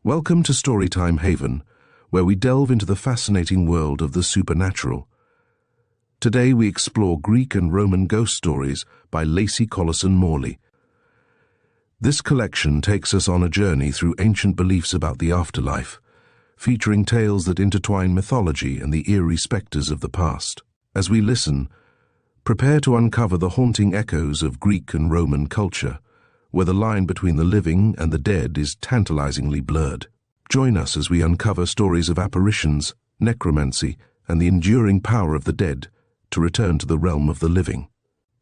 Welcome to Storytime Haven, where we delve into the fascinating world of the supernatural. Today we explore Greek and Roman ghost stories by Lacy Collison-Morley. This collection takes us on a journey through ancient beliefs about the afterlife, featuring tales that intertwine mythology and the eerie specters of the past. As we listen, prepare to uncover the haunting echoes of Greek and Roman culture, where the line between the living and the dead is tantalizingly blurred. Join us as we uncover stories of apparitions, necromancy, and the enduring power of the dead to return to the realm of the living.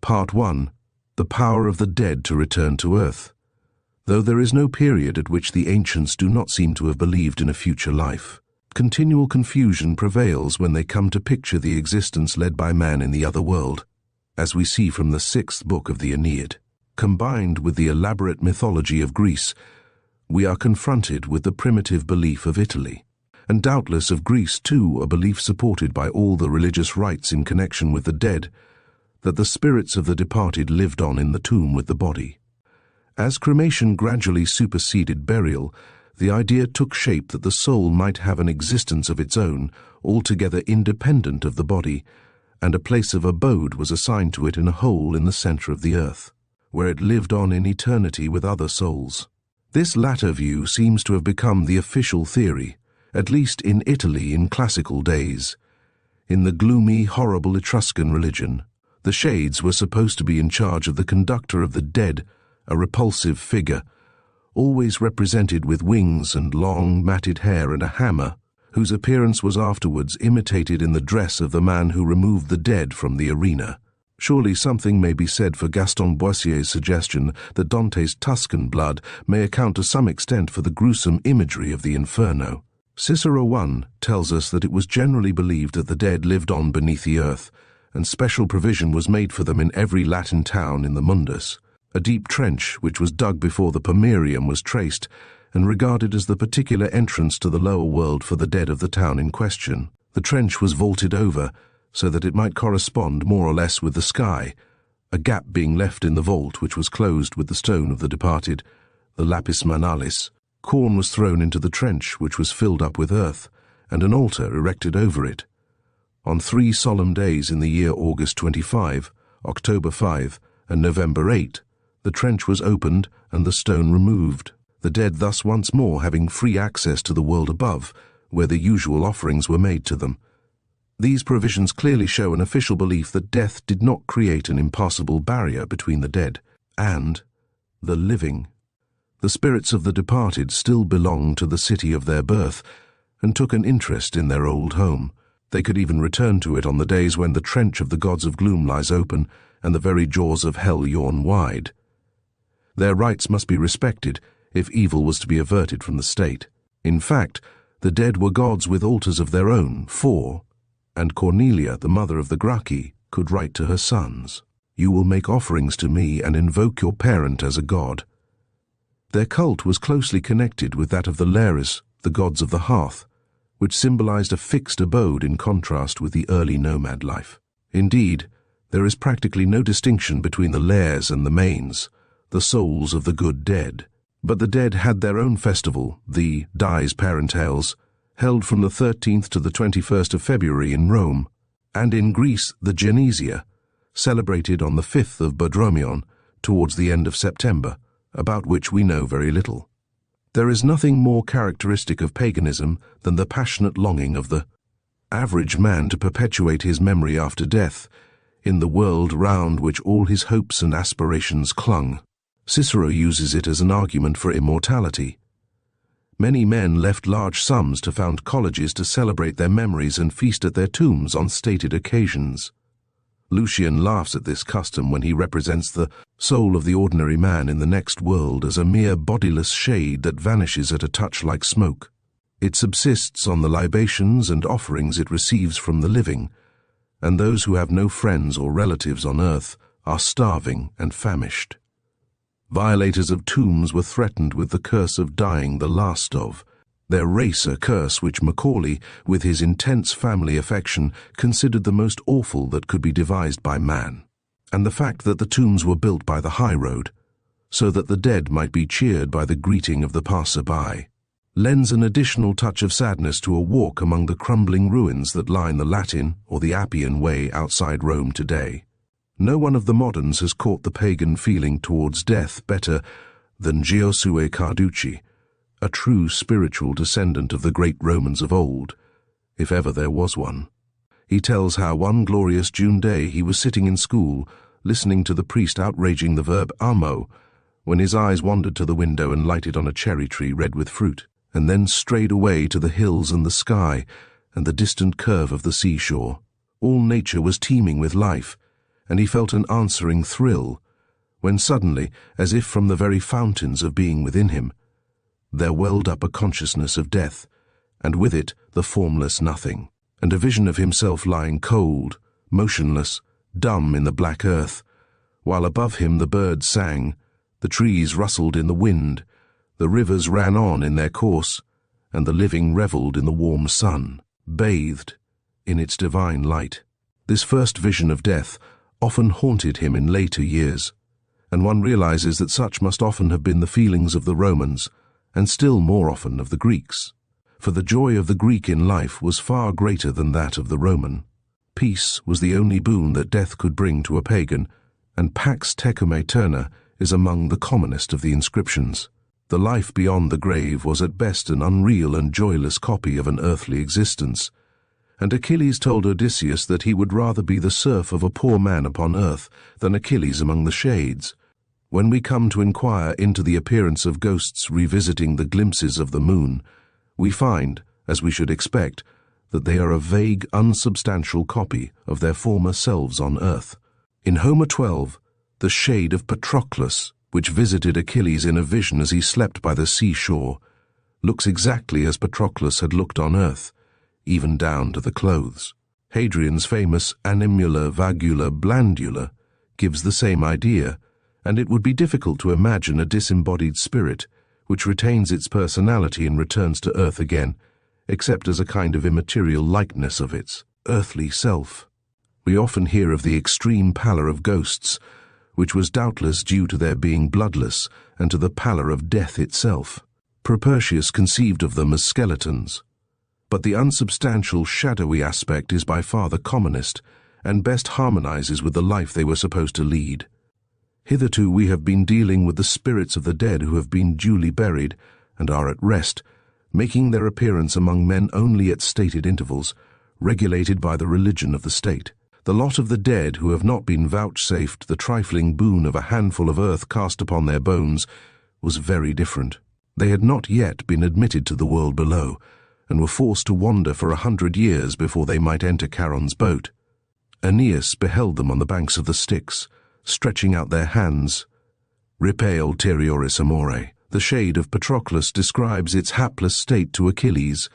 Part 1. The power of the dead to return to earth. Though there is no period at which the ancients do not seem to have believed in a future life, continual confusion prevails when they come to picture the existence led by man in the other world, as we see from the 6th book of the Aeneid. Combined with the elaborate mythology of Greece, we are confronted with the primitive belief of Italy, and doubtless of Greece too, a belief supported by all the religious rites in connection with the dead, that the spirits of the departed lived on in the tomb with the body. As cremation gradually superseded burial, the idea took shape that the soul might have an existence of its own, altogether independent of the body, and a place of abode was assigned to it in a hole in the center of the earth, where it lived on in eternity with other souls. This latter view seems to have become the official theory, at least in Italy in classical days. In the gloomy, horrible Etruscan religion, the shades were supposed to be in charge of the conductor of the dead, a repulsive figure, always represented with wings and long, matted hair and a hammer, whose appearance was afterwards imitated in the dress of the man who removed the dead from the arena. Surely something may be said for Gaston Boissier's suggestion that Dante's Tuscan blood may account to some extent for the gruesome imagery of the Inferno. Cicero I tells us that it was generally believed that the dead lived on beneath the earth, and special provision was made for them in every Latin town in the Mundus, a deep trench which was dug before the Pomerium was traced and regarded as the particular entrance to the lower world for the dead of the town in question. The trench was vaulted over, so that it might correspond more or less with the sky, a gap being left in the vault which was closed with the stone of the departed, the lapis manalis. Corn was thrown into the trench which was filled up with earth, and an altar erected over it. On 3 solemn days in the year August 25, October 5, and November 8, the trench was opened and the stone removed, the dead thus once more having free access to the world above, where the usual offerings were made to them. These provisions clearly show an official belief that death did not create an impassable barrier between the dead and the living. The spirits of the departed still belonged to the city of their birth and took an interest in their old home. They could even return to it on the days when the trench of the gods of gloom lies open and the very jaws of hell yawn wide. Their rights must be respected if evil was to be averted from the state. In fact, the dead were gods with altars of their own, and Cornelia, the mother of the Gracchi, could write to her sons, "You will make offerings to me and invoke your parent as a god." Their cult was closely connected with that of the Lares, the gods of the hearth, which symbolized a fixed abode in contrast with the early nomad life. Indeed, there is practically no distinction between the Lares and the Manes, the souls of the good dead. But the dead had their own festival, the Dies Parentales, held from the 13th to the 21st of February in Rome, and in Greece the Genesia, celebrated on the 5th of Boedromion, towards the end of September, about which we know very little. There is nothing more characteristic of paganism than the passionate longing of the average man to perpetuate his memory after death, in the world round which all his hopes and aspirations clung. Cicero uses it as an argument for immortality. Many men left large sums to found colleges to celebrate their memories and feast at their tombs on stated occasions. Lucian laughs at this custom when he represents the soul of the ordinary man in the next world as a mere bodiless shade that vanishes at a touch like smoke. It subsists on the libations and offerings it receives from the living, and those who have no friends or relatives on earth are starving and famished. Violators of tombs were threatened with the curse of dying the last of, their race a curse which Macaulay, with his intense family affection, considered the most awful that could be devised by man. And the fact that the tombs were built by the high road, so that the dead might be cheered by the greeting of the passer-by. lends an additional touch of sadness to a walk among the crumbling ruins that line the Latin or the Appian Way outside Rome today. No one of the moderns has caught the pagan feeling towards death better than Giosuè Carducci, a true spiritual descendant of the great Romans of old, if ever there was one. He tells how one glorious June day he was sitting in school, listening to the priest outraging the verb amo, when his eyes wandered to the window and lighted on a cherry tree red with fruit, and then strayed away to the hills and the sky and the distant curve of the seashore. All nature was teeming with life, and he felt an answering thrill, when suddenly, as if from the very fountains of being within him, there welled up a consciousness of death, and with it the formless nothing, and a vision of himself lying cold, motionless, dumb in the black earth, while above him the birds sang, the trees rustled in the wind, the rivers ran on in their course, and the living revelled in the warm sun, bathed in its divine light. This first vision of death often haunted him in later years, and one realizes that such must often have been the feelings of the Romans, and still more often of the Greeks. For the joy of the Greek in life was far greater than that of the Roman. Peace was the only boon that death could bring to a pagan, and pax tecum aeterna is among the commonest of the inscriptions. The life beyond the grave was at best an unreal and joyless copy of an earthly existence, and Achilles told Odysseus that he would rather be the serf of a poor man upon earth than Achilles among the shades. When we come to inquire into the appearance of ghosts revisiting the glimpses of the moon, we find, as we should expect, that they are a vague, unsubstantial copy of their former selves on earth. In Homer 12, the shade of Patroclus, which visited Achilles in a vision as he slept by the seashore, looks exactly as Patroclus had looked on earth, even down to the clothes. Hadrian's famous Animula Vagula Blandula gives the same idea, and it would be difficult to imagine a disembodied spirit which retains its personality and returns to earth again, except as a kind of immaterial likeness of its earthly self. We often hear of the extreme pallor of ghosts, which was doubtless due to their being bloodless and to the pallor of death itself. Propertius conceived of them as skeletons. But the unsubstantial, shadowy aspect is by far the commonest, and best harmonizes with the life they were supposed to lead. Hitherto we have been dealing with the spirits of the dead who have been duly buried and are at rest, making their appearance among men only at stated intervals, regulated by the religion of the state. The lot of the dead who have not been vouchsafed the trifling boon of a handful of earth cast upon their bones was very different. They had not yet been admitted to the world below, and were forced to wander for 100 years before they might enter Charon's boat. Aeneas beheld them on the banks of the Styx, stretching out their hands. Ripae ulterioris amore. The shade of Patroclus describes its hapless state to Achilles,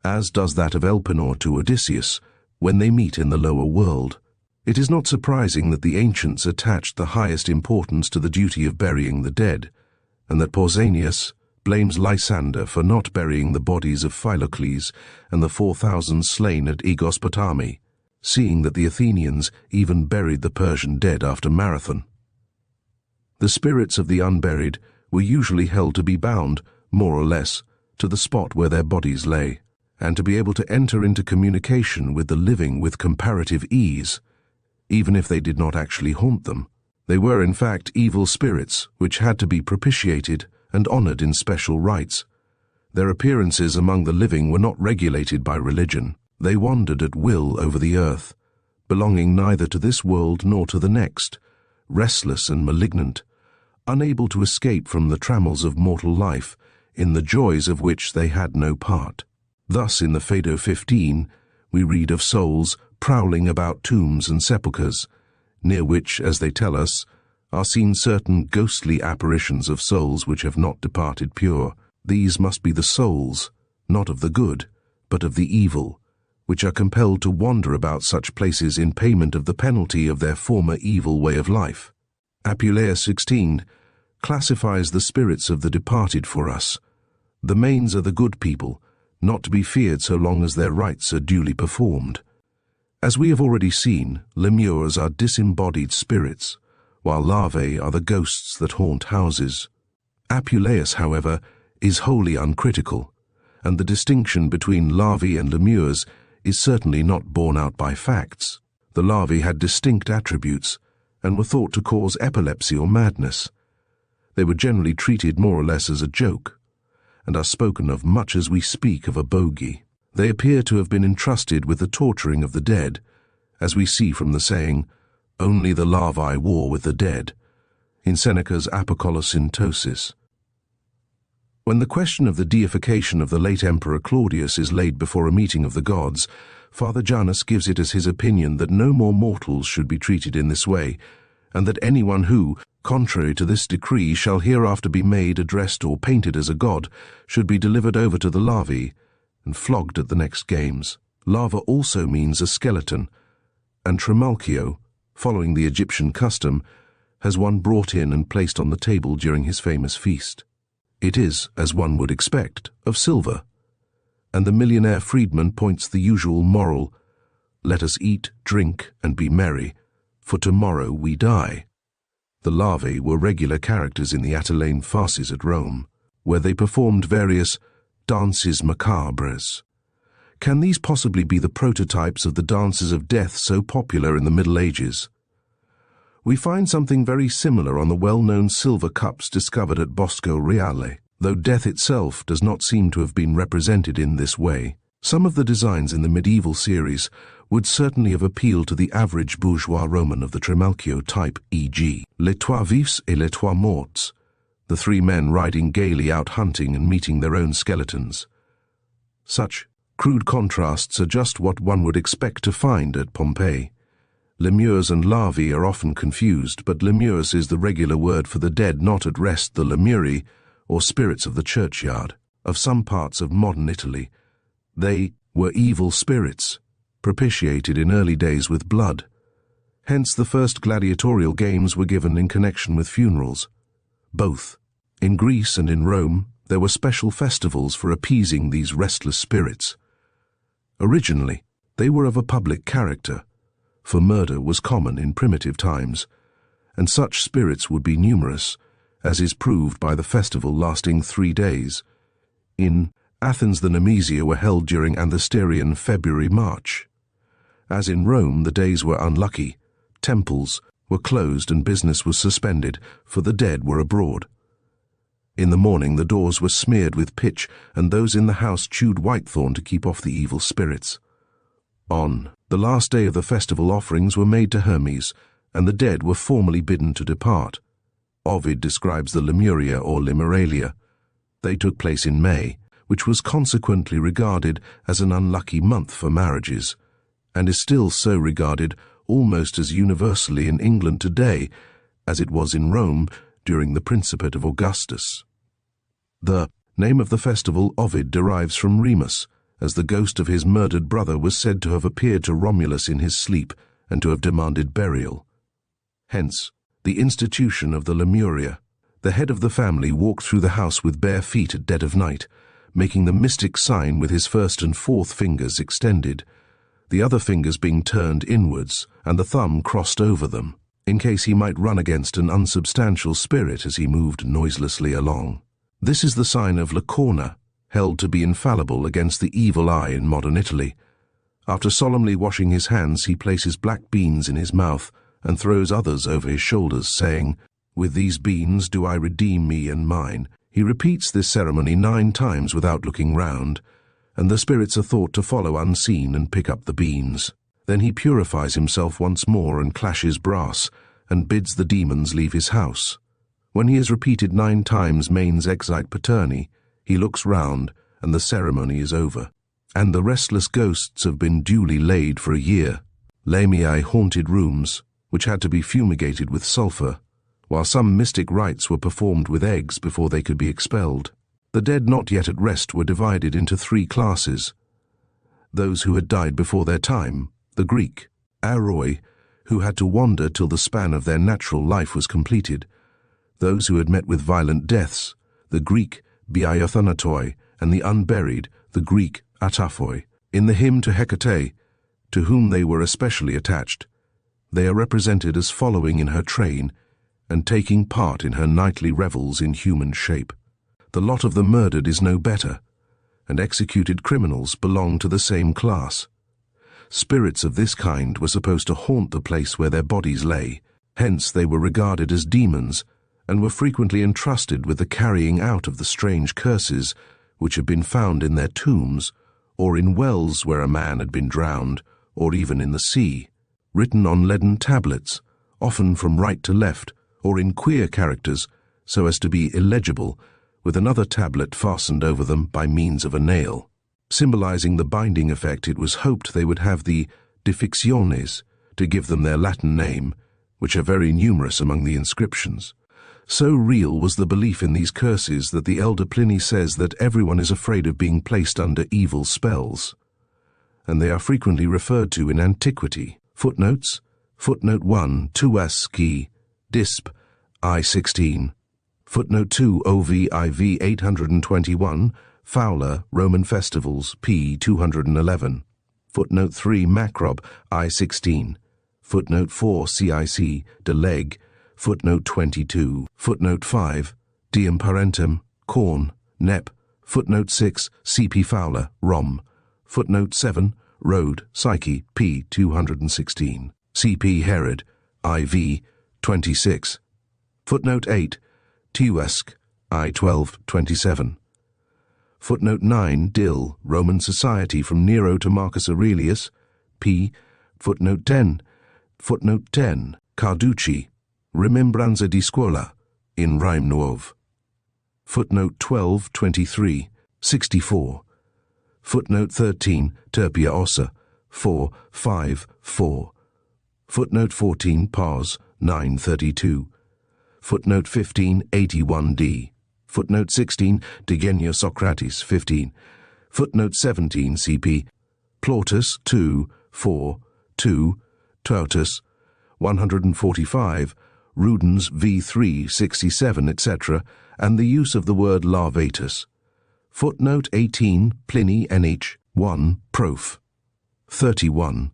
as does that of Elpenor to Odysseus, when they meet in the lower world. It is not surprising that the ancients attached the highest importance to the duty of burying the dead, and that Pausanias blames Lysander for not burying the bodies of Philocles and the 4,000 slain at Aegospotami, seeing that the Athenians even buried the Persian dead after Marathon. The spirits of the unburied were usually held to be bound, more or less, to the spot where their bodies lay, and to be able to enter into communication with the living with comparative ease, even if they did not actually haunt them. They were in fact evil spirits which had to be propitiated and honored in special rites. Their appearances among the living were not regulated by religion. They wandered at will over the earth, belonging neither to this world nor to the next, restless and malignant, unable to escape from the trammels of mortal life, in the joys of which they had no part. Thus in the Phaedo 15 we read of souls prowling about tombs and sepulchres, near which, as they tell us, are seen certain ghostly apparitions of souls which have not departed pure. These must be the souls, not of the good, but of the evil, which are compelled to wander about such places in payment of the penalty of their former evil way of life. Apuleius 16 classifies the spirits of the departed for us. The manes are the good people, not to be feared so long as their rites are duly performed. As we have already seen, lemures are disembodied spirits, while larvae are the ghosts that haunt houses. Apuleius, however, is wholly uncritical. and the distinction between larvae and lemures is certainly not borne out by facts. The larvae had distinct attributes and were thought to cause epilepsy or madness. They were generally treated more or less as a joke, and are spoken of much as we speak of a bogey. They appear to have been entrusted with the torturing of the dead, as we see from the saying, "Only the larvae war with the dead," in Seneca's Apocolocyntosis. When the question of the deification of the late Emperor Claudius is laid before a meeting of the gods, Father Janus gives it as his opinion that no more mortals should be treated in this way, and that anyone who, contrary to this decree, shall hereafter be made, addressed, or painted as a god, should be delivered over to the larvae and flogged at the next games. Larva also means a skeleton, and Trimalchio, following the Egyptian custom, has one brought in and placed on the table during his famous feast. It is, as one would expect, of silver, and the millionaire freedman points the usual moral, "Let us eat, drink, and be merry, for tomorrow we die." The larvae were regular characters in the Atellane farces at Rome, where they performed various dances macabres. Can these possibly be the prototypes of the dances of death so popular in the Middle Ages? We find something very similar on the well-known silver cups discovered at Bosco Reale, though death itself does not seem to have been represented in this way. Some of the designs in the medieval series would certainly have appealed to the average bourgeois Roman of the Trimalchio type, e.g. Les Trois Vifs et les Trois Morts, the three men riding gaily out hunting and meeting their own skeletons. Such crude contrasts are just what one would expect to find at Pompeii. Lemures and larvae are often confused, but lemures is the regular word for the dead not at rest, the lemuri, or spirits of the churchyard, of some parts of modern Italy. They were evil spirits, propitiated in early days with blood. Hence the first gladiatorial games were given in connection with funerals. Both in Greece and in Rome, there were special festivals for appeasing these restless spirits. Originally, they were of a public character, for murder was common in primitive times, and such spirits would be numerous, as is proved by the festival lasting 3 days. In Athens the Nemesia were held during Anthesterian February-March. As in Rome, the days were unlucky, temples were closed and business was suspended, for the dead were abroad. In the morning the doors were smeared with pitch, and those in the house chewed whitethorn to keep off the evil spirits. On the last day of the festival, offerings were made to Hermes, and the dead were formally bidden to depart. Ovid describes the Lemuria or Limeralia. They took place in May, which was consequently regarded as an unlucky month for marriages, and is still so regarded almost as universally in England today as it was in Rome during the Principate of Augustus. The name of the festival, Ovid, derives from Remus, as the ghost of his murdered brother was said to have appeared to Romulus in his sleep and to have demanded burial. Hence, the institution of the Lemuria. The head of the family walked through the house with bare feet at dead of night, making the mystic sign with his first and fourth fingers extended, the other fingers being turned inwards and the thumb crossed over them, in case he might run against an unsubstantial spirit as he moved noiselessly along. This is the sign of Lacorna, held to be infallible against the evil eye in modern Italy. After solemnly washing his hands, he places black beans in his mouth and throws others over his shoulders, saying, "With these beans do I redeem me and mine." He repeats this ceremony 9 times without looking round, and the spirits are thought to follow unseen and pick up the beans. Then he purifies himself once more and clashes brass, and bids the demons leave his house. When he has repeated 9 times Manes Exite Paterni, he looks round, and the ceremony is over, and the restless ghosts have been duly laid for a year. Lamiae haunted rooms, which had to be fumigated with sulphur, while some mystic rites were performed with eggs before they could be expelled. The dead not yet at rest were divided into 3 classes. Those who had died before their time, the Greek, aroi, who had to wander till the span of their natural life was completed, those who had met with violent deaths, the Greek, biaiothonatoi, and the unburied, the Greek, ataphoi. In the hymn to Hecate, to whom they were especially attached, they are represented as following in her train and taking part in her nightly revels in human shape. The lot of the murdered is no better. and executed criminals belonged to the same class. Spirits of this kind were supposed to haunt the place where their bodies lay, hence they were regarded as demons, and were frequently entrusted with the carrying out of the strange curses which had been found in their tombs, or in wells where a man had been drowned, or even in the sea, written on leaden tablets, often from right to left, or in queer characters, so as to be illegible, with another tablet fastened over them by means of a nail. Symbolizing the binding effect, it was hoped they would have the defictiones, to give them their Latin name, which are very numerous among the inscriptions. So real was the belief in these curses that the elder Pliny says that everyone is afraid of being placed under evil spells, and they are frequently referred to in antiquity. Footnotes: Footnote 1, Tuasci, Disp, I-16. Footnote 2, OVIV 821, Fowler, Roman Festivals, p. 211. Footnote 3, Macrob, I-16. Footnote 4, CIC, de Leg, Footnote 22. Footnote 5, Diem Parentem, Corn, Nep. Footnote 6, C.P. Fowler, Rom. Footnote 7, Rode, Psyche, p. 216. C.P. Herod, I.V., 26. Footnote 8, Tuesque, I-12, 27. Footnote 9, Dill, Roman Society from Nero to Marcus Aurelius, p. Footnote 10. Footnote 10, Carducci, Rimembranza di Scuola, in Rime Nuove. Footnote 12, 23, 64. Footnote 13, Terpia Ossa, 4, 5, 4. Footnote 14, Pars, 932. Footnote 15, 81d. Footnote 16, Digenio Socrates, 15. Footnote 17, CP. Plautus, 2, 4, 2. Tautus, 145. Rudens, v3, 67, etc., and the use of the word larvatus. Footnote 18, Pliny, Nh. 1, Prof. 31.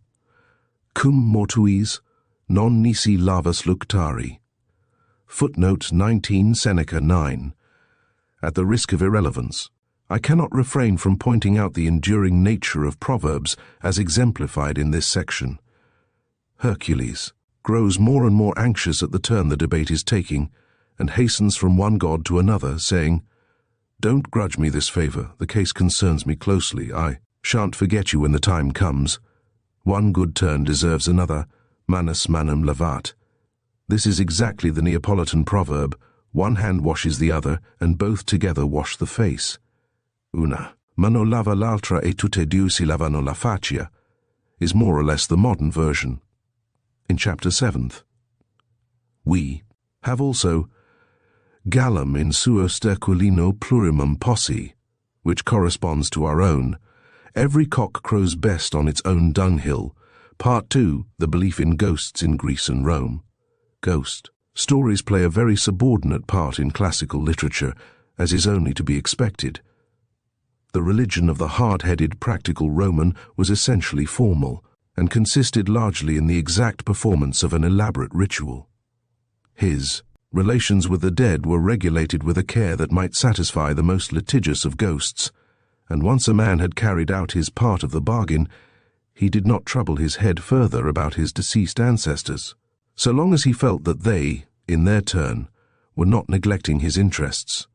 Cum mortuis non nisi lavas luctari. Footnote 19, Seneca 9. At the risk of irrelevance, I cannot refrain from pointing out the enduring nature of proverbs as exemplified in this section. Hercules grows more and more anxious at the turn the debate is taking, and hastens from one god to another, saying, "Don't grudge me this favor, the case concerns me closely, I shan't forget you when the time comes. One good turn deserves another, manus manum lavat." This is exactly the Neapolitan proverb, one hand washes the other, and both together wash the face. Una mano lava l'altra e tutte due si lavano la faccia is more or less the modern version. In chapter 7th, we have also Gallum in suo sterculino plurimum possi, which corresponds to our own. Every cock crows best on its own dunghill. Part 2, the belief in ghosts in Greece and Rome. Ghost stories play a very subordinate part in classical literature, as is only to be expected. The religion of the hard-headed practical Roman was essentially formal, and consisted largely in the exact performance of an elaborate ritual. His relations with the dead were regulated with a care that might satisfy the most litigious of ghosts, and once a man had carried out his part of the bargain, he did not trouble his head further about his deceased ancestors, so long as he felt that they, in their turn, were not neglecting his interests.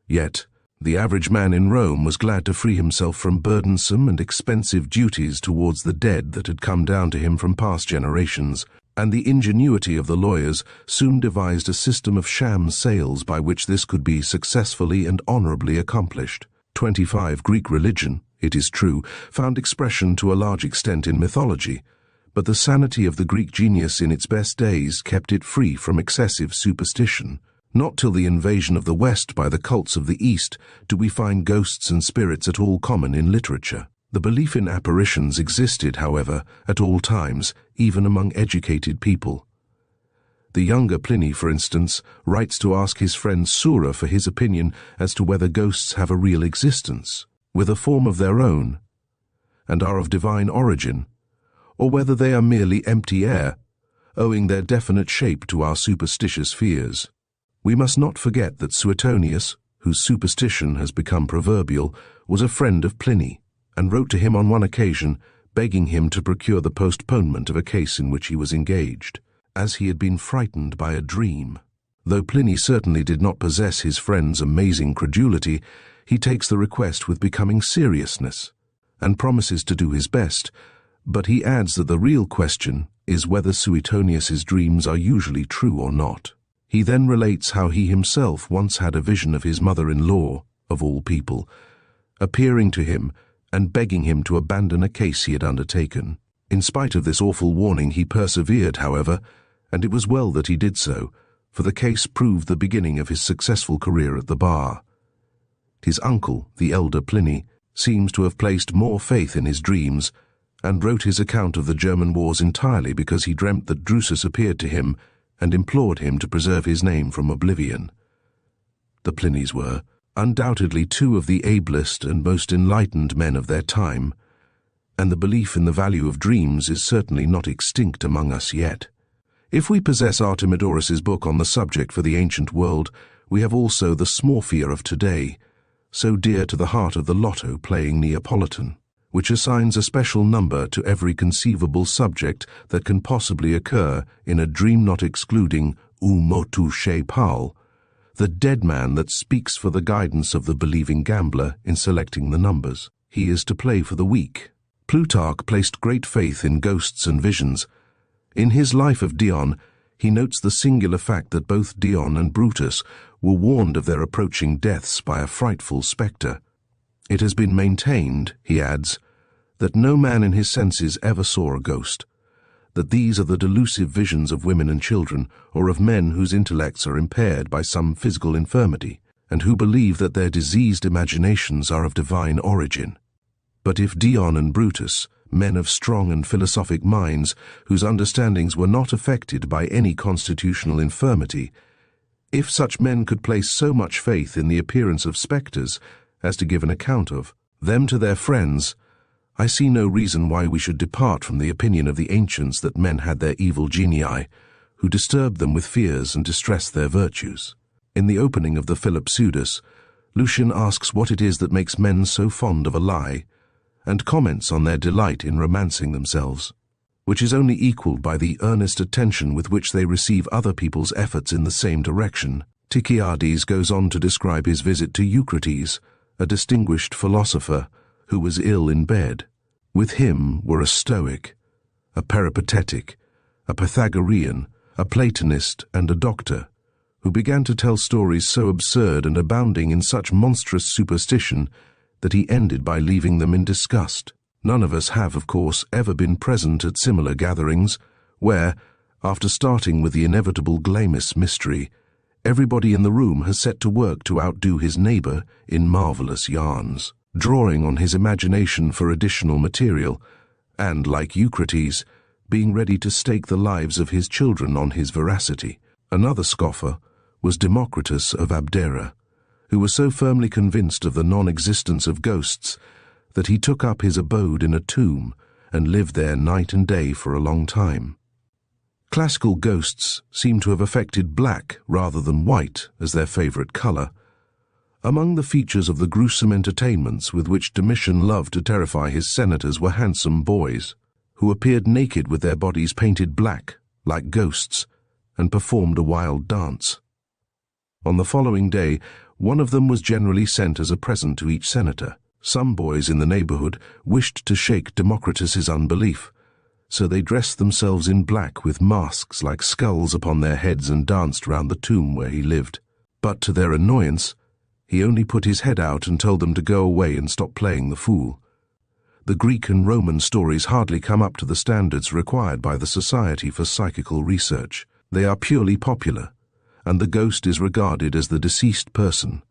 Yet, the average man in Rome was glad to free himself from burdensome and expensive duties towards the dead that had come down to him from past generations, and the ingenuity of the lawyers soon devised a system of sham sales by which this could be successfully and honorably accomplished. 25. Greek religion, it is true, found expression to a large extent in mythology, but the sanity of the Greek genius in its best days kept it free from excessive superstition. Not till the invasion of the West by the cults of the East do we find ghosts and spirits at all common in literature. The belief in apparitions existed, however, at all times, even among educated people. The younger Pliny, for instance, writes to ask his friend Sura for his opinion as to whether ghosts have a real existence, with a form of their own, and are of divine origin, or whether they are merely empty air, owing their definite shape to our superstitious fears. We must not forget that Suetonius, whose superstition has become proverbial, was a friend of Pliny, and wrote to him on one occasion, begging him to procure the postponement of a case in which he was engaged, as he had been frightened by a dream. Though Pliny certainly did not possess his friend's amazing credulity, he takes the request with becoming seriousness, and promises to do his best, but he adds that the real question is whether Suetonius's dreams are usually true or not. He then relates how he himself once had a vision of his mother-in-law, of all people, appearing to him and begging him to abandon a case he had undertaken. In spite of this awful warning, he persevered, however, and it was well that he did so, for the case proved the beginning of his successful career at the bar. His uncle, the elder Pliny, seems to have placed more faith in his dreams, and wrote his account of the German wars entirely because he dreamt that Drusus appeared to him and implored him to preserve his name from oblivion. The Plinys were undoubtedly two of the ablest and most enlightened men of their time, and the belief in the value of dreams is certainly not extinct among us yet. If we possess Artemidorus's book on the subject for the ancient world, we have also the Smorfia of today, so dear to the heart of the lotto-playing Neapolitan, which assigns a special number to every conceivable subject that can possibly occur in a dream, not excluding motu che pal, the dead man that speaks for the guidance of the believing gambler in selecting the numbers. He is to play for the weak. Plutarch placed great faith in ghosts and visions. In his Life of Dion, he notes the singular fact that both Dion and Brutus were warned of their approaching deaths by a frightful spectre. It has been maintained, he adds, that no man in his senses ever saw a ghost, that these are the delusive visions of women and children, or of men whose intellects are impaired by some physical infirmity, and who believe that their diseased imaginations are of divine origin. But if Dion and Brutus, men of strong and philosophic minds, whose understandings were not affected by any constitutional infirmity, if such men could place so much faith in the appearance of spectres as to give an account of them to their friends, I see no reason why we should depart from the opinion of the ancients that men had their evil genii, who disturbed them with fears and distressed their virtues. In the opening of the Philipseudas, Lucian asks what it is that makes men so fond of a lie, and comments on their delight in romancing themselves, which is only equalled by the earnest attention with which they receive other people's efforts in the same direction. Tychiades goes on to describe his visit to Eucrates, a distinguished philosopher who was ill in bed. With him were a Stoic, a Peripatetic, a Pythagorean, a Platonist, and a doctor, who began to tell stories so absurd and abounding in such monstrous superstition that he ended by leaving them in disgust. None of us have, of course, ever been present at similar gatherings, where, after starting with the inevitable Glamis mystery, everybody in the room has set to work to outdo his neighbor in marvelous yarns, drawing on his imagination for additional material, and, like Eucrates, being ready to stake the lives of his children on his veracity. Another scoffer was Democritus of Abdera, who was so firmly convinced of the non-existence of ghosts that he took up his abode in a tomb and lived there night and day for a long time. Classical ghosts seem to have affected black rather than white as their favorite color. Among the features of the gruesome entertainments with which Domitian loved to terrify his senators were handsome boys, who appeared naked with their bodies painted black, like ghosts, and performed a wild dance. On the following day, one of them was generally sent as a present to each senator. Some boys in the neighborhood wished to shake Democritus's unbelief, so they dressed themselves in black with masks like skulls upon their heads and danced round the tomb where he lived. But to their annoyance, he only put his head out and told them to go away and stop playing the fool. The Greek and Roman stories hardly come up to the standards required by the Society for Psychical Research. They are purely popular, and the ghost is regarded as the deceased person,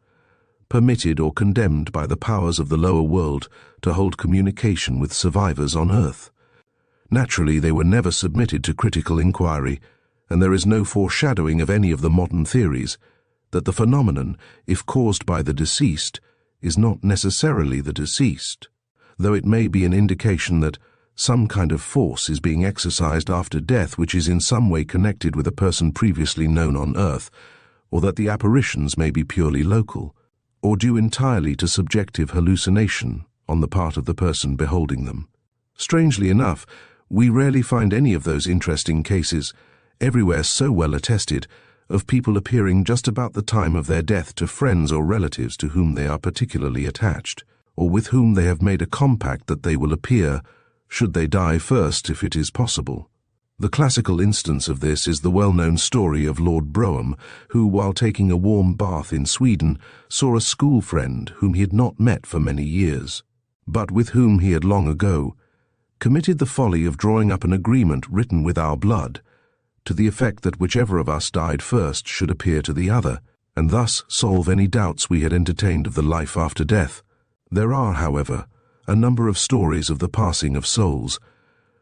permitted or condemned by the powers of the lower world to hold communication with survivors on Earth. Naturally, they were never submitted to critical inquiry, and there is no foreshadowing of any of the modern theories that the phenomenon, if caused by the deceased, is not necessarily the deceased, though it may be an indication that some kind of force is being exercised after death which is in some way connected with a person previously known on Earth, or that the apparitions may be purely local. or due entirely to subjective hallucination on the part of the person beholding them. Strangely enough, we rarely find any of those interesting cases, everywhere so well attested, of people appearing just about the time of their death to friends or relatives to whom they are particularly attached, or with whom they have made a compact that they will appear, should they die first if it is possible. The classical instance of this is the well-known story of Lord Brougham, who, while taking a warm bath in Sweden, saw a school friend whom he had not met for many years, but with whom he had long ago committed the folly of drawing up an agreement written with our blood, to the effect that whichever of us died first should appear to the other, and thus solve any doubts we had entertained of the life after death. There are, however, a number of stories of the passing of souls,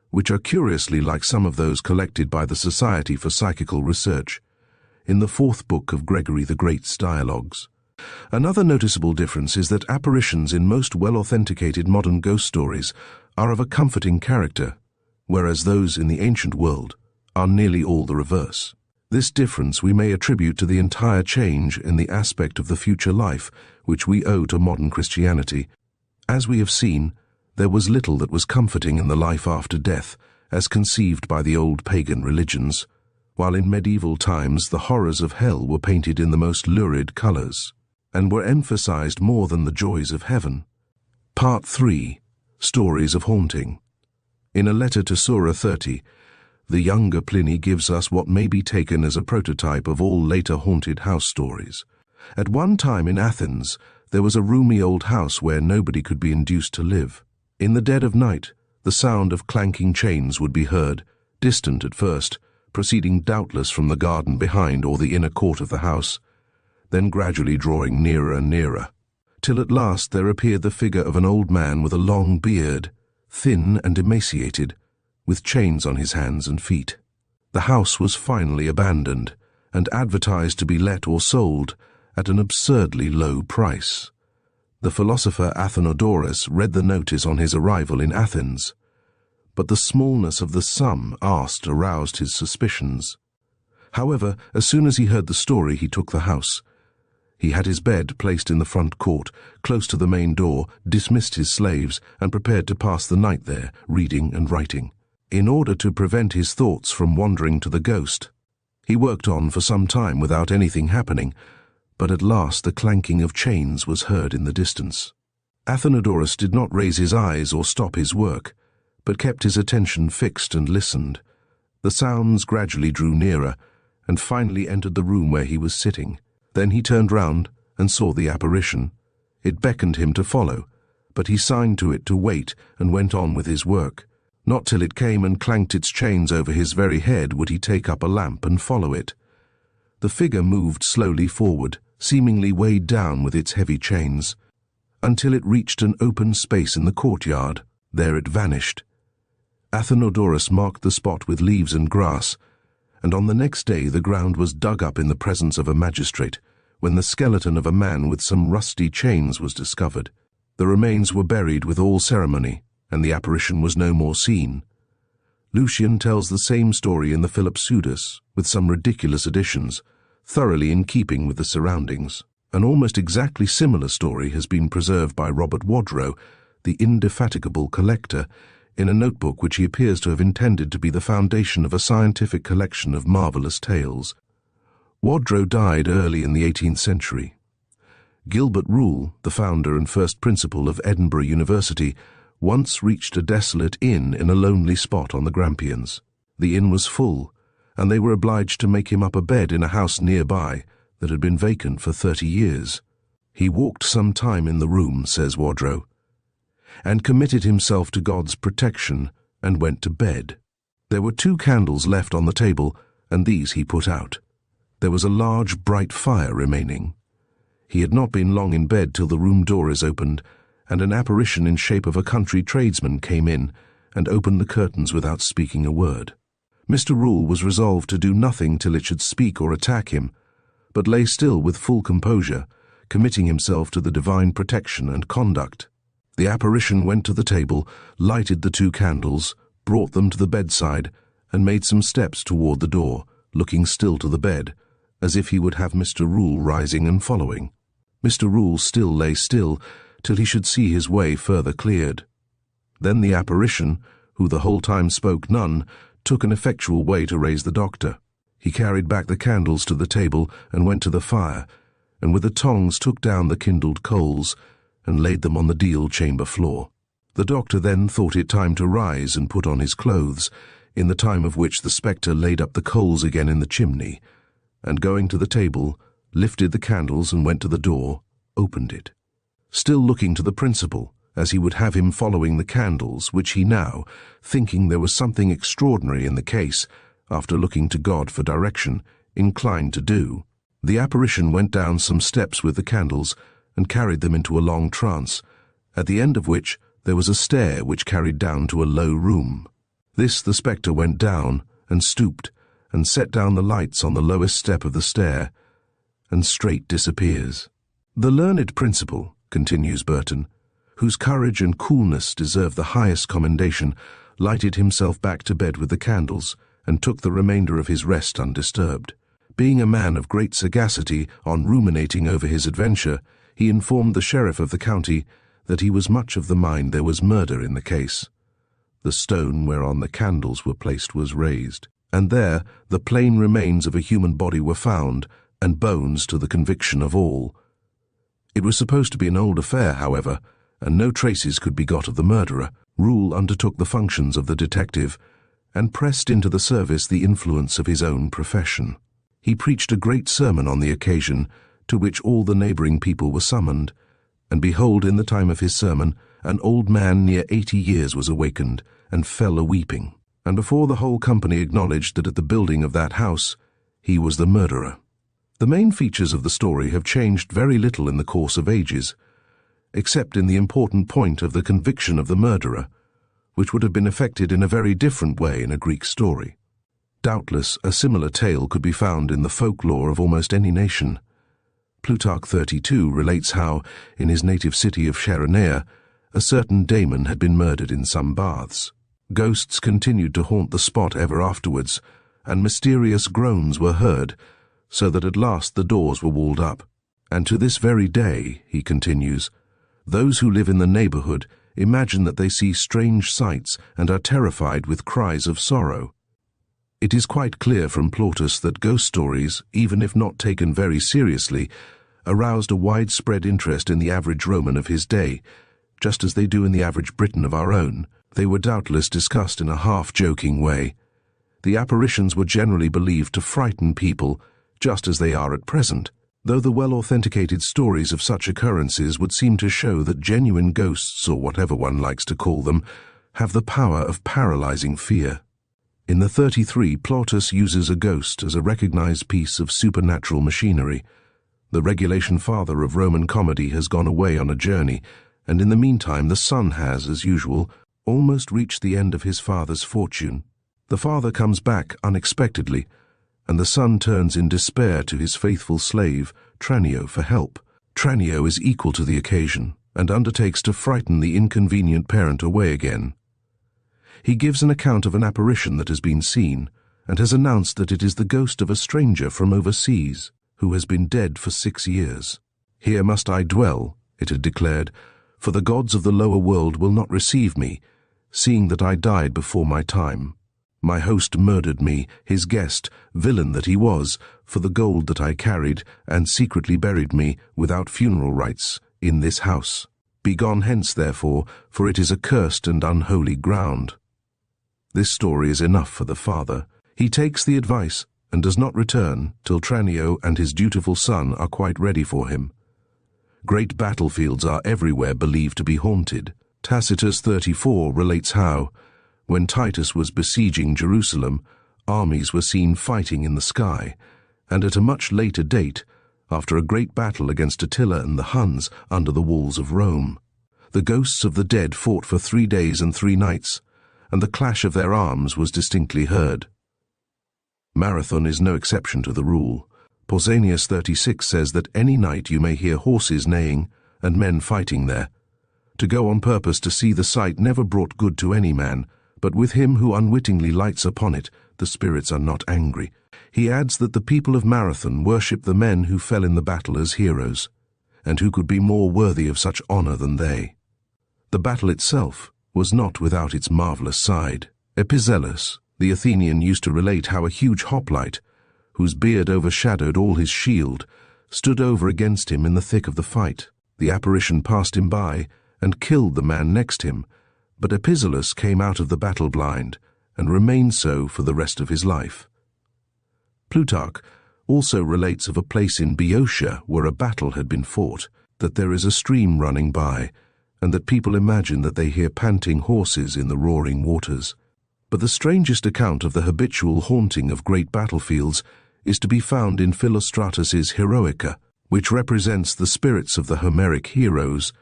which are curiously like some of those collected by the Society for Psychical Research in the 4th book of Gregory the Great's Dialogues. Another noticeable difference is that apparitions in most well-authenticated modern ghost stories are of a comforting character, whereas those in the ancient world are nearly all the reverse. This difference we may attribute to the entire change in the aspect of the future life which we owe to modern Christianity. As we have seen, there was little that was comforting in the life after death, as conceived by the old pagan religions, while in medieval times the horrors of hell were painted in the most lurid colors, and were emphasized more than the joys of heaven. Part 3. Stories of Haunting. In a letter to Surah 30, the younger Pliny gives us what may be taken as a prototype of all later haunted house stories. At one time in Athens, there was a roomy old house where nobody could be induced to live. In the dead of night, the sound of clanking chains would be heard, distant at first, proceeding doubtless from the garden behind or the inner court of the house, then gradually drawing nearer and nearer, till at last there appeared the figure of an old man with a long beard, thin and emaciated, with chains on his hands and feet. The house was finally abandoned, and advertised to be let or sold at an absurdly low price. The philosopher Athenodorus read the notice on his arrival in Athens, but the smallness of the sum asked aroused his suspicions. However, as soon as he heard the story, he took the house. He had his bed placed in the front court, close to the main door, dismissed his slaves, and prepared to pass the night there, reading and writing. In order to prevent his thoughts from wandering to the ghost, he worked on for some time without anything happening, but at last the clanking of chains was heard in the distance. Athenodorus did not raise his eyes or stop his work, but kept his attention fixed and listened. The sounds gradually drew nearer, and finally entered the room where he was sitting. Then he turned round and saw the apparition. It beckoned him to follow, but he signed to it to wait and went on with his work. Not till it came and clanked its chains over his very head would he take up a lamp and follow it. The figure moved slowly forward, seemingly weighed down with its heavy chains, until it reached an open space in the courtyard. There it vanished. Athenodorus marked the spot with leaves and grass, and on the next day the ground was dug up in the presence of a magistrate, when the skeleton of a man with some rusty chains was discovered. The remains were buried with all ceremony, and the apparition was no more seen. Lucian tells the same story in the Philipseudas, with some ridiculous additions, thoroughly in keeping with the surroundings. An almost exactly similar story has been preserved by Robert Wadrow, the indefatigable collector, in a notebook which he appears to have intended to be the foundation of a scientific collection of marvelous tales. Wadrow died early in the 18th century. Gilbert Rule, the founder and first principal of Edinburgh University, once reached a desolate inn in a lonely spot on the Grampians. The inn was full, and they were obliged to make him up a bed in a house nearby that had been vacant for 30 years. He walked some time in the room, says Wadrow, and committed himself to God's protection and went to bed. There were 2 candles left on the table, and these he put out. There was a large bright fire remaining. He had not been long in bed till the room door is opened, and an apparition in shape of a country tradesman came in and opened the curtains without speaking a word. Mr. Rule was resolved to do nothing till it should speak or attack him, but lay still with full composure, committing himself to the divine protection and conduct. The apparition went to the table, lighted the 2 candles, brought them to the bedside, and made some steps toward the door, looking still to the bed, as if he would have Mr. Rule rising and following. Mr. Rule still lay still till he should see his way further cleared. Then the apparition, who the whole time spoke none, took an effectual way to raise the doctor. He carried back the candles to the table and went to the fire, and with the tongs took down the kindled coals and laid them on the deal chamber floor. The doctor then thought it time to rise and put on his clothes, in the time of which the spectre laid up the coals again in the chimney, and going to the table, lifted the candles and went to the door, opened it, still looking to the principal, as he would have him following the candles, which he now, thinking there was something extraordinary in the case, after looking to God for direction, inclined to do. The apparition went down some steps with the candles and carried them into a long trance, at the end of which there was a stair which carried down to a low room. This the spectre went down and stooped and set down the lights on the lowest step of the stair, and straight disappears. The learned principal, continues Burton, whose courage and coolness deserve the highest commendation, lighted himself back to bed with the candles, and took the remainder of his rest undisturbed. Being a man of great sagacity, on ruminating over his adventure, he informed the sheriff of the county that he was much of the mind there was murder in the case. The stone whereon the candles were placed was raised, and there the plain remains of a human body were found, and bones to the conviction of all. It was supposed to be an old affair, however, and no traces could be got of the murderer. Rule undertook the functions of the detective, and pressed into the service the influence of his own profession. He preached a great sermon on the occasion, to which all the neighbouring people were summoned, and behold, in the time of his sermon, an old man near 80 years was awakened, and fell a-weeping, and before the whole company acknowledged that at the building of that house he was the murderer. The main features of the story have changed very little in the course of ages, except in the important point of the conviction of the murderer, which would have been effected in a very different way in a Greek story. Doubtless a similar tale could be found in the folklore of almost any nation. Plutarch 32 relates how, in his native city of Chaeronea, a certain Damon had been murdered in some baths. Ghosts continued to haunt the spot ever afterwards, and mysterious groans were heard, so that at last the doors were walled up. And to this very day, he continues, those who live in the neighbourhood imagine that they see strange sights and are terrified with cries of sorrow. It is quite clear from Plautus that ghost stories, even if not taken very seriously, aroused a widespread interest in the average Roman of his day, just as they do in the average Briton of our own. They were doubtless discussed in a half-joking way. The apparitions were generally believed to frighten people, just as they are at present, though the well-authenticated stories of such occurrences would seem to show that genuine ghosts, or whatever one likes to call them, have the power of paralyzing fear. In the 33, Plautus uses a ghost as a recognized piece of supernatural machinery. The regulation father of Roman comedy has gone away on a journey, and in the meantime the son has, as usual, almost reached the end of his father's fortune. The father comes back unexpectedly, and the son turns in despair to his faithful slave, Tranio, for help. Tranio is equal to the occasion, and undertakes to frighten the inconvenient parent away again. He gives an account of an apparition that has been seen, and has announced that it is the ghost of a stranger from overseas, who has been dead for 6 years. Here must I dwell, it had declared, for the gods of the lower world will not receive me, seeing that I died before my time. My host murdered me, his guest, villain that he was, for the gold that I carried, and secretly buried me, without funeral rites, in this house. Begone hence, therefore, for it is accursed and unholy ground. This story is enough for the father. He takes the advice, and does not return till Tranio and his dutiful son are quite ready for him. Great battlefields are everywhere believed to be haunted. Tacitus 34 relates how, when Titus was besieging Jerusalem, armies were seen fighting in the sky, and at a much later date, after a great battle against Attila and the Huns under the walls of Rome, the ghosts of the dead fought for 3 days and 3 nights, and the clash of their arms was distinctly heard. Marathon is no exception to the rule. Pausanias 36 says that any night you may hear horses neighing and men fighting there. To go on purpose to see the sight never brought good to any man, but with him who unwittingly lights upon it, the spirits are not angry. He adds that the people of Marathon worship the men who fell in the battle as heroes, and who could be more worthy of such honor than they? The battle itself was not without its marvelous side. Epizellus, the Athenian, used to relate how a huge hoplite, whose beard overshadowed all his shield, stood over against him in the thick of the fight. The apparition passed him by and killed the man next him, but Epizellus came out of the battle blind and remained so for the rest of his life. Plutarch also relates of a place in Boeotia where a battle had been fought, that there is a stream running by, and that people imagine that they hear panting horses in the roaring waters. But the strangest account of the habitual haunting of great battlefields is to be found in Philostratus's Heroica, which represents the spirits of the Homeric heroes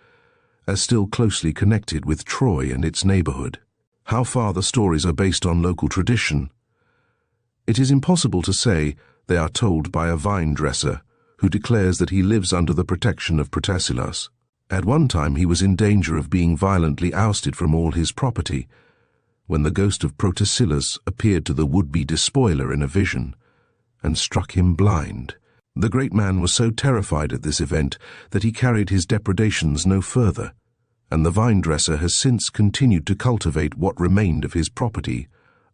as still closely connected with Troy and its neighborhood. How far the stories are based on local tradition? It is impossible to say. They are told by a vine dresser who declares that he lives under the protection of Protesilas. At one time he was in danger of being violently ousted from all his property, when the ghost of Protesilas appeared to the would-be despoiler in a vision and struck him blind. The great man was so terrified at this event that he carried his depredations no further, and the vine dresser has since continued to cultivate what remained of his property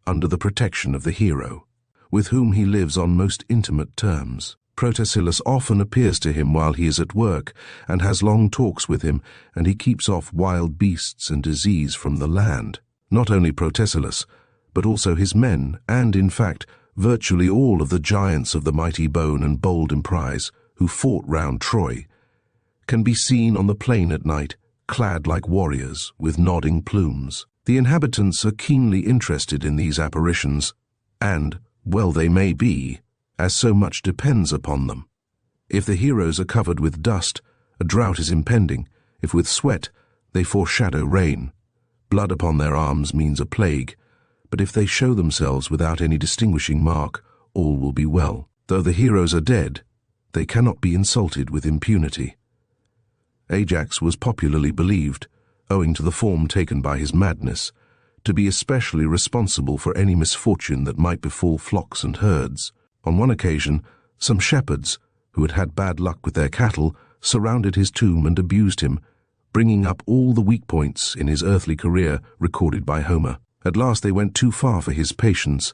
under the protection of the hero, with whom he lives on most intimate terms. Protesilas often appears to him while he is at work and has long talks with him, and he keeps off wild beasts and disease from the land. Not only Protesilas, but also his men, and in fact virtually all of the giants of the mighty bone and bold emprise who fought round Troy, can be seen on the plain at night, clad like warriors with nodding plumes. The inhabitants are keenly interested in these apparitions, and well they may be, as so much depends upon them. If the heroes are covered with dust, a drought is impending. If with sweat, they foreshadow rain. Blood upon their arms means a plague, but if they show themselves without any distinguishing mark, all will be well. Though the heroes are dead, they cannot be insulted with impunity. Ajax was popularly believed, owing to the form taken by his madness, to be especially responsible for any misfortune that might befall flocks and herds. On one occasion, some shepherds, who had had bad luck with their cattle, surrounded his tomb and abused him, bringing up all the weak points in his earthly career recorded by Homer. At last they went too far for his patience,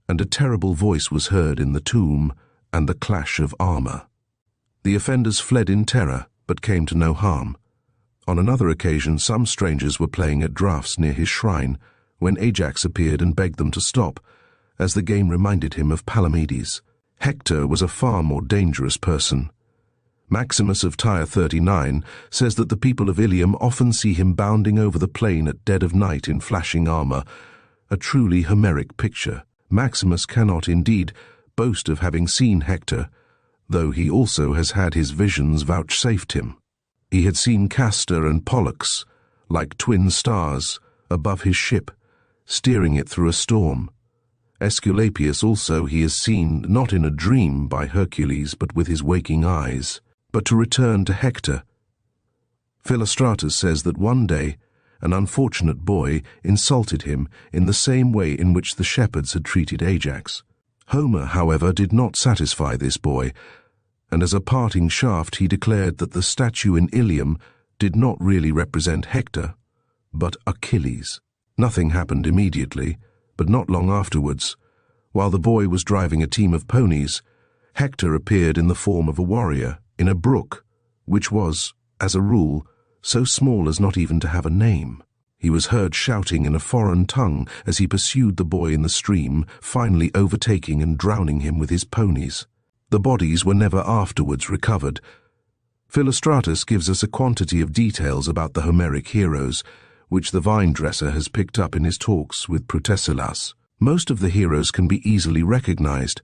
and a terrible voice was heard in the tomb and the clash of armor. The offenders fled in terror, but came to no harm. On another occasion, some strangers were playing at draughts near his shrine, when Ajax appeared and begged them to stop, as the game reminded him of Palamedes. Hector was a far more dangerous person. Maximus of Tyre 39 says that the people of Ilium often see him bounding over the plain at dead of night in flashing armor, a truly Homeric picture. Maximus cannot, indeed, boast of having seen Hector, though he also has had his visions vouchsafed him. He had seen Castor and Pollux, like twin stars, above his ship, steering it through a storm. Aesculapius also he has seen, not in a dream by Hercules, but with his waking eyes. But to return to Hector, Philostratus says that one day an unfortunate boy insulted him in the same way in which the shepherds had treated Ajax. Homer, however, did not satisfy this boy, and as a parting shaft he declared that the statue in Ilium did not really represent Hector, but Achilles. Nothing happened immediately, but not long afterwards, while the boy was driving a team of ponies, Hector appeared in the form of a warrior in a brook, which was, as a rule, so small as not even to have a name. He was heard shouting in a foreign tongue as he pursued the boy in the stream, finally overtaking and drowning him with his ponies. The bodies were never afterwards recovered. Philostratus gives us a quantity of details about the Homeric heroes, which the vine dresser has picked up in his talks with Protesilas. Most of the heroes can be easily recognized.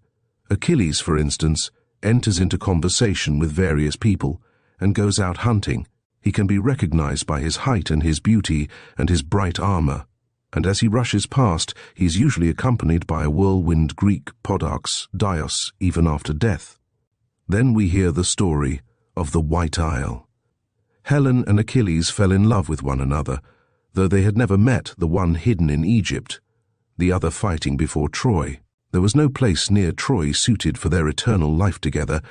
Achilles, for instance, enters into conversation with various people and goes out hunting. He can be recognized by his height and his beauty and his bright armor, and as he rushes past, he is usually accompanied by a whirlwind Greek Podarchs, Dios, even after death. Then we hear the story of the White Isle. Helen and Achilles fell in love with one another, though they had never met, the one hidden in Egypt, the other fighting before Troy. There was no place near Troy suited for their eternal life together,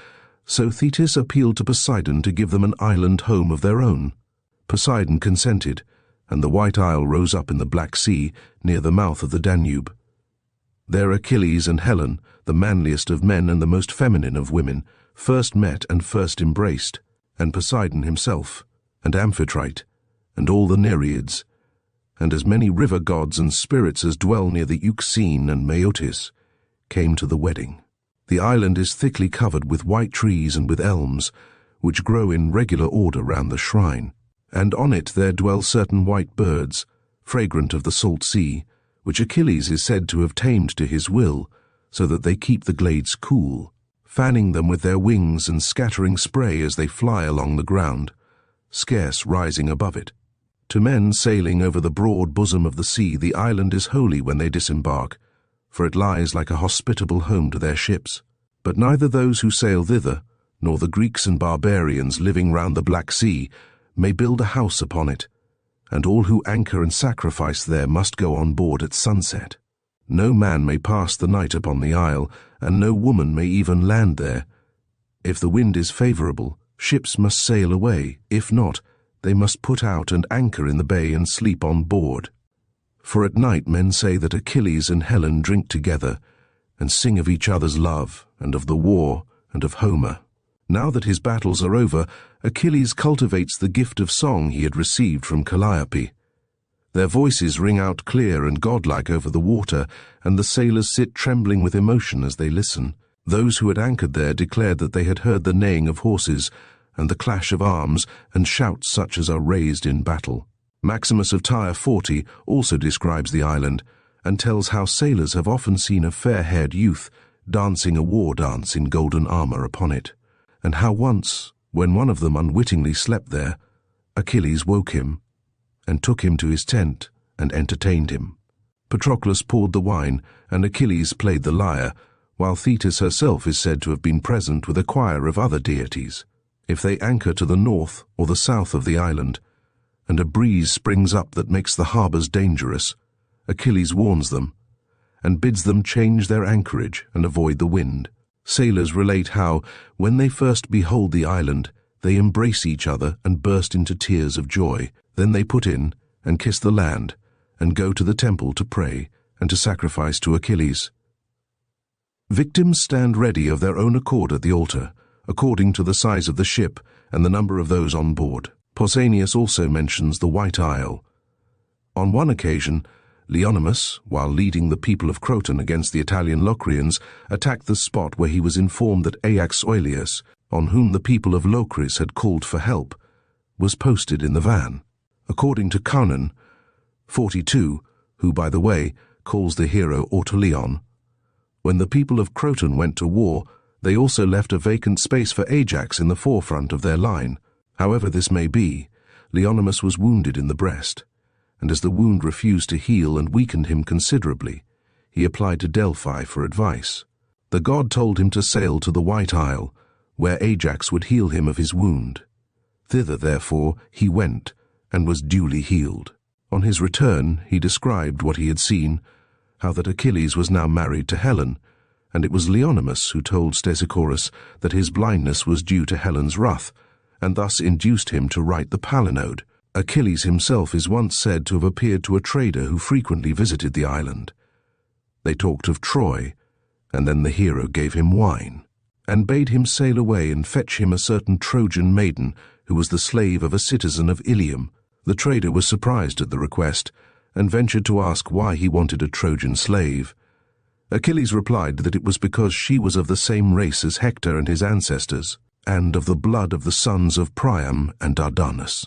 So Thetis appealed to Poseidon to give them an island home of their own. Poseidon consented, and the White Isle rose up in the Black Sea near the mouth of the Danube. There Achilles and Helen, the manliest of men and the most feminine of women, first met and first embraced, and Poseidon himself, and Amphitrite, and all the Nereids, and as many river gods and spirits as dwell near the Euxine and Meotis, came to the wedding. The island is thickly covered with white trees and with elms, which grow in regular order round the shrine, and on it there dwell certain white birds, fragrant of the salt sea, which Achilles is said to have tamed to his will, so that they keep the glades cool, fanning them with their wings and scattering spray as they fly along the ground, scarce rising above it. To men sailing over the broad bosom of the sea, the island is holy when they disembark, for it lies like a hospitable home to their ships. But neither those who sail thither, nor the Greeks and barbarians living round the Black Sea, may build a house upon it, and all who anchor and sacrifice there must go on board at sunset. No man may pass the night upon the isle, and no woman may even land there. If the wind is favourable, ships must sail away; if not, they must put out and anchor in the bay and sleep on board. For at night men say that Achilles and Helen drink together, and sing of each other's love, and of the war, and of Homer. Now that his battles are over, Achilles cultivates the gift of song he had received from Calliope. Their voices ring out clear and godlike over the water, and the sailors sit trembling with emotion as they listen. Those who had anchored there declared that they had heard the neighing of horses, and the clash of arms, and shouts such as are raised in battle. Maximus of Tyre 40 also describes the island, and tells how sailors have often seen a fair-haired youth dancing a war dance in golden armour upon it, and how once, when one of them unwittingly slept there, Achilles woke him, and took him to his tent, and entertained him. Patroclus poured the wine, and Achilles played the lyre, while Thetis herself is said to have been present with a choir of other deities. If they anchor to the north or the south of the island, and a breeze springs up that makes the harbours dangerous, Achilles warns them, and bids them change their anchorage and avoid the wind. Sailors relate how, when they first behold the island, they embrace each other and burst into tears of joy. Then they put in, and kiss the land, and go to the temple to pray, and to sacrifice to Achilles. Victims stand ready of their own accord at the altar, according to the size of the ship and the number of those on board. Pausanias also mentions the White Isle. On one occasion, Leonymus, while leading the people of Croton against the Italian Locrians, attacked the spot where he was informed that Ajax Oileus, on whom the people of Locris had called for help, was posted in the van. According to Conan 42, who, by the way, calls the hero Autoleon, when the people of Croton went to war, they also left a vacant space for Ajax in the forefront of their line. However this may be, Leonymus was wounded in the breast, and as the wound refused to heal and weakened him considerably, he applied to Delphi for advice. The god told him to sail to the White Isle, where Ajax would heal him of his wound. Thither, therefore, he went, and was duly healed. On his return, he described what he had seen, how that Achilles was now married to Helen, and it was Leonymus who told Stesichorus that his blindness was due to Helen's wrath, and thus induced him to write the Palinode. Achilles himself is once said to have appeared to a trader who frequently visited the island. They talked of Troy, and then the hero gave him wine, and bade him sail away and fetch him a certain Trojan maiden who was the slave of a citizen of Ilium. The trader was surprised at the request, and ventured to ask why he wanted a Trojan slave. Achilles replied that it was because she was of the same race as Hector and his ancestors, and of the blood of the sons of Priam and Dardanus.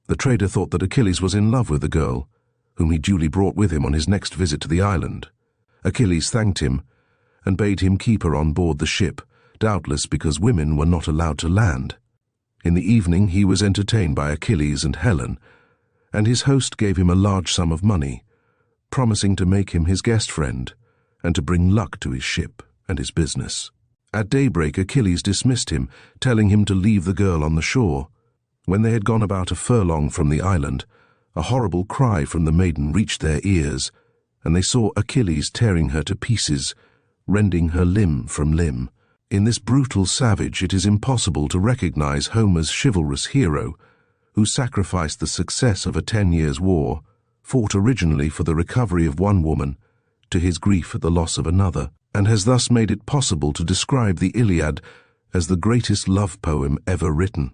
The trader thought that Achilles was in love with the girl, whom he duly brought with him on his next visit to the island. Achilles thanked him, and bade him keep her on board the ship, doubtless because women were not allowed to land. In the evening he was entertained by Achilles and Helen, and his host gave him a large sum of money, promising to make him his guest friend, and to bring luck to his ship and his business. At daybreak Achilles dismissed him, telling him to leave the girl on the shore. When they had gone about a furlong from the island, a horrible cry from the maiden reached their ears, and they saw Achilles tearing her to pieces, rending her limb from limb. In this brutal savage, it is impossible to recognize Homer's chivalrous hero, who sacrificed the success of a 10 years' war, fought originally for the recovery of one woman, to his grief at the loss of another, and has thus made it possible to describe the Iliad as the greatest love poem ever written.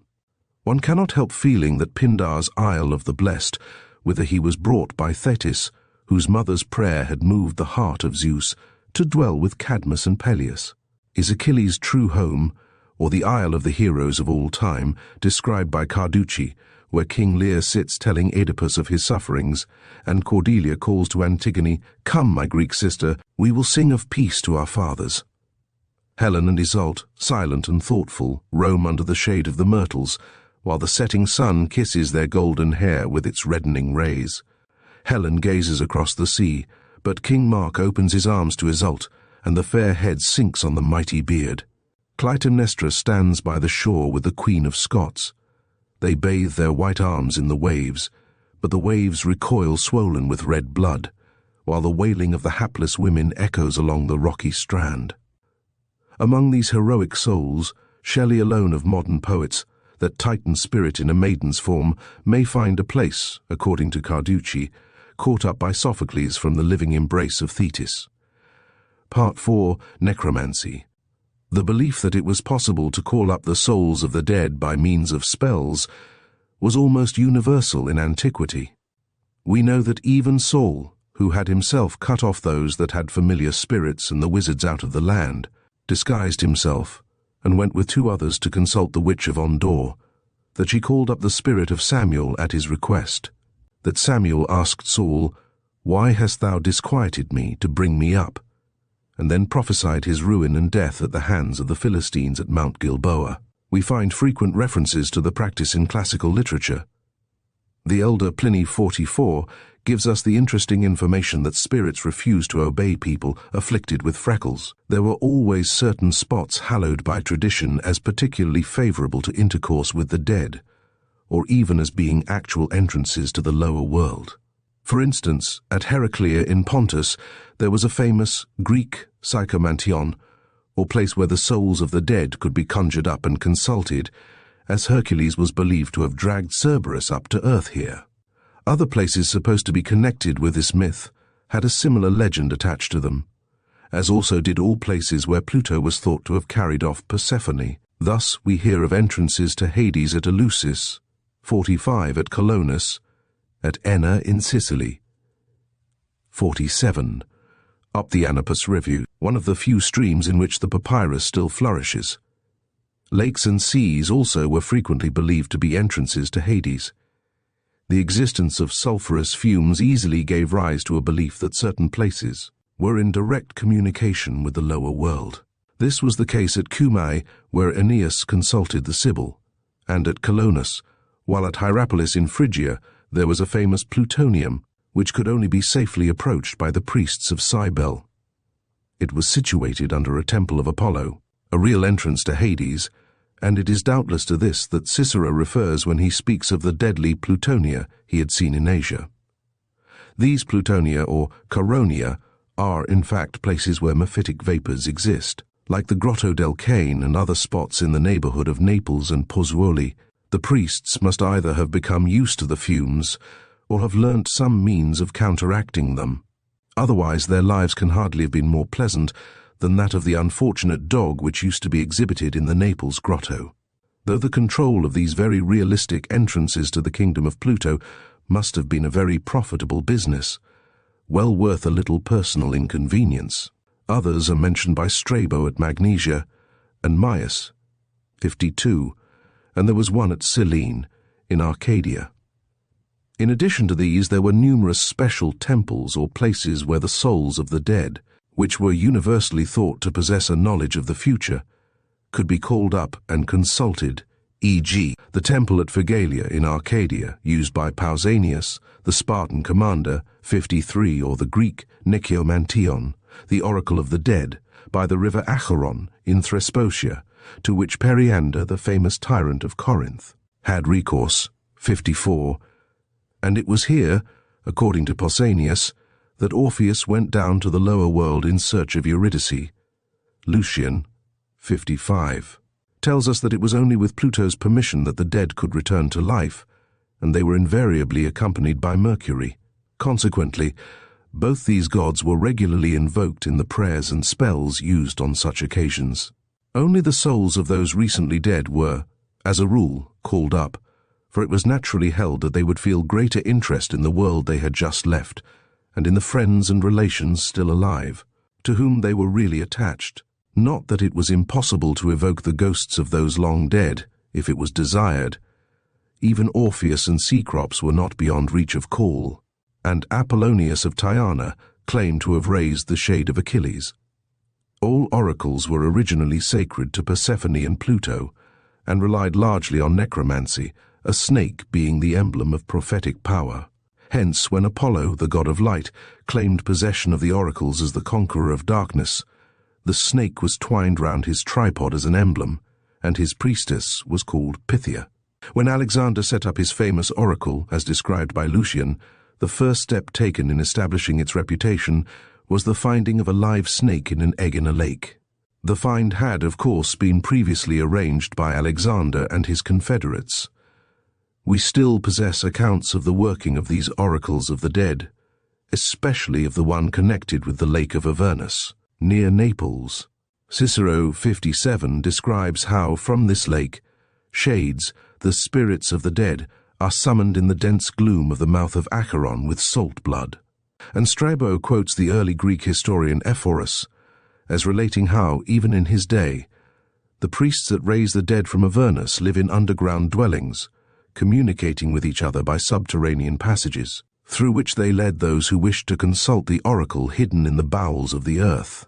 One cannot help feeling that Pindar's Isle of the Blessed, whither he was brought by Thetis, whose mother's prayer had moved the heart of Zeus to dwell with Cadmus and Peleus, is Achilles' true home, or the Isle of the heroes of all time, described by Carducci, where King Lear sits telling Oedipus of his sufferings, and Cordelia calls to Antigone, "Come, my Greek sister, we will sing of peace to our fathers." Helen and Iseult, silent and thoughtful, roam under the shade of the myrtles, while the setting sun kisses their golden hair with its reddening rays. Helen gazes across the sea, but King Mark opens his arms to Iseult, and the fair head sinks on the mighty beard. Clytemnestra stands by the shore with the Queen of Scots. They bathe their white arms in the waves, but the waves recoil swollen with red blood, while the wailing of the hapless women echoes along the rocky strand. Among these heroic souls, Shelley alone of modern poets, that Titan spirit in a maiden's form, may find a place, according to Carducci, caught up by Sophocles from the living embrace of Thetis. Part 4, Necromancy. The belief that it was possible to call up the souls of the dead by means of spells was almost universal in antiquity. We know that even Saul, who had himself cut off those that had familiar spirits and the wizards out of the land, disguised himself and went with 2 others to consult the witch of Endor, that she called up the spirit of Samuel at his request, that Samuel asked Saul, "Why hast thou disquieted me to bring me up?" and then prophesied his ruin and death at the hands of the Philistines at Mount Gilboa. We find frequent references to the practice in classical literature. The elder Pliny 44 gives us the interesting information that spirits refuse to obey people afflicted with freckles. There were always certain spots hallowed by tradition as particularly favorable to intercourse with the dead, or even as being actual entrances to the lower world. For instance, at Heraclea in Pontus, there was a famous Greek psychomantion, or place where the souls of the dead could be conjured up and consulted, as Hercules was believed to have dragged Cerberus up to earth here. Other places supposed to be connected with this myth had a similar legend attached to them, as also did all places where Pluto was thought to have carried off Persephone. Thus we hear of entrances to Hades at Eleusis, 45 at Colonus, at Enna in Sicily, 47, up the Anapus River, one of the few streams in which the papyrus still flourishes. Lakes and seas also were frequently believed to be entrances to Hades. The existence of sulphurous fumes easily gave rise to a belief that certain places were in direct communication with the lower world. This was the case at Cumae, where Aeneas consulted the Sibyl, and at Colonus, while at Hierapolis in Phrygia there was a famous plutonium which could only be safely approached by the priests of Cybele. It was situated under a temple of Apollo, a real entrance to Hades, and it is doubtless to this that Cicero refers when he speaks of the deadly plutonia he had seen in Asia. These plutonia, or coronia, are in fact places where mephitic vapors exist. Like the Grotto del Cane and other spots in the neighborhood of Naples and Pozzuoli, the priests must either have become used to the fumes or have learnt some means of counteracting them. Otherwise their lives can hardly have been more pleasant than that of the unfortunate dog which used to be exhibited in the Naples grotto. Though the control of these very realistic entrances to the kingdom of Pluto must have been a very profitable business, well worth a little personal inconvenience. Others are mentioned by Strabo at Magnesia and Myus, 52, and there was one at Cyllene, in Arcadia. In addition to these, there were numerous special temples or places where the souls of the dead, which were universally thought to possess a knowledge of the future, could be called up and consulted, e.g., the temple at Phegalia in Arcadia, used by Pausanias, the Spartan commander, 53, or the Greek Necromantion, the oracle of the dead, by the river Acheron in Thesprotia, to which Periander, the famous tyrant of Corinth, had recourse, 54, and it was here, according to Pausanias, that Orpheus went down to the lower world in search of Eurydice, Lucian, 55, tells us that it was only with Pluto's permission that the dead could return to life, and they were invariably accompanied by Mercury. Consequently, both these gods were regularly invoked in the prayers and spells used on such occasions. Only the souls of those recently dead were, as a rule, called up, for it was naturally held that they would feel greater interest in the world they had just left, and in the friends and relations still alive, to whom they were really attached. Not that it was impossible to evoke the ghosts of those long dead, if it was desired. Even Orpheus and Cecrops were not beyond reach of call, and Apollonius of Tyana claimed to have raised the shade of Achilles. All oracles were originally sacred to Persephone and Pluto, and relied largely on necromancy, a snake being the emblem of prophetic power. Hence, when Apollo, the god of light, claimed possession of the oracles as the conqueror of darkness, the snake was twined round his tripod as an emblem, and his priestess was called Pythia. When Alexander set up his famous oracle, as described by Lucian, the first step taken in establishing its reputation was the finding of a live snake in an egg in a lake. The find had, of course, been previously arranged by Alexander and his confederates. We still possess accounts of the working of these oracles of the dead, especially of the one connected with the Lake of Avernus, near Naples. Cicero 57 describes how, from this lake, shades, the spirits of the dead, are summoned in the dense gloom of the mouth of Acheron with salt blood. And Strabo quotes the early Greek historian Ephorus as relating how, even in his day, the priests that raise the dead from Avernus live in underground dwellings, communicating with each other by subterranean passages, through which they led those who wished to consult the oracle hidden in the bowels of the earth.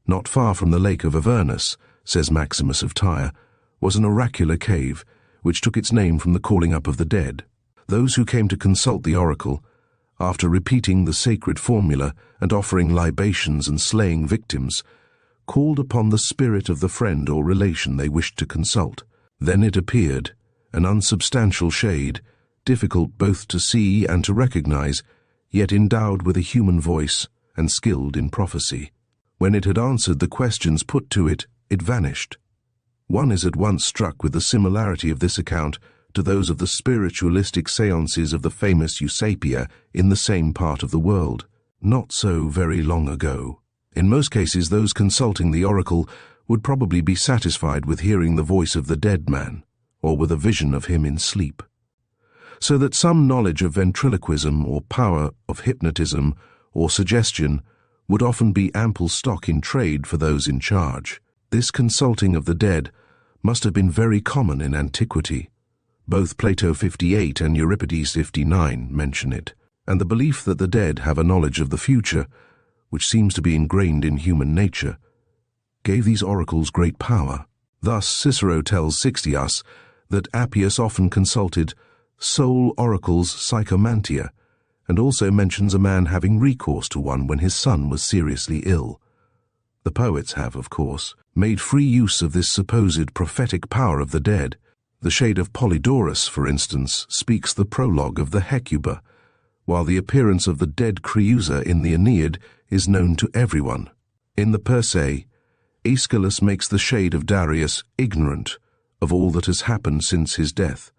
Not far from the Lake of Avernus, says Maximus of Tyre, was an oracular cave, which took its name from the calling up of the dead. Those who came to consult the oracle, after repeating the sacred formula and offering libations and slaying victims, called upon the spirit of the friend or relation they wished to consult. Then it appeared, an unsubstantial shade, difficult both to see and to recognize, yet endowed with a human voice and skilled in prophecy. When it had answered the questions put to it, it vanished. One is at once struck with the similarity of this account to those of the spiritualistic seances of the famous Eusapia in the same part of the world, not so very long ago. In most cases, those consulting the oracle would probably be satisfied with hearing the voice of the dead man, or with a vision of him in sleep. So that some knowledge of ventriloquism or power of hypnotism or suggestion would often be ample stock in trade for those in charge. This consulting of the dead must have been very common in antiquity. Both Plato 58 and Euripides 59 mention it, and the belief that the dead have a knowledge of the future, which seems to be ingrained in human nature, gave these oracles great power. Thus Cicero tells Sixtius that Appius often consulted soul oracles psychomantia, and also mentions a man having recourse to one when his son was seriously ill. The poets have, of course, made free use of this supposed prophetic power of the dead. The shade of Polydorus, for instance, speaks the prologue of the Hecuba, while the appearance of the dead Creusa in the Aeneid is known to everyone. In the Persei, Aeschylus makes the shade of Darius ignorant of all that has happened since his death,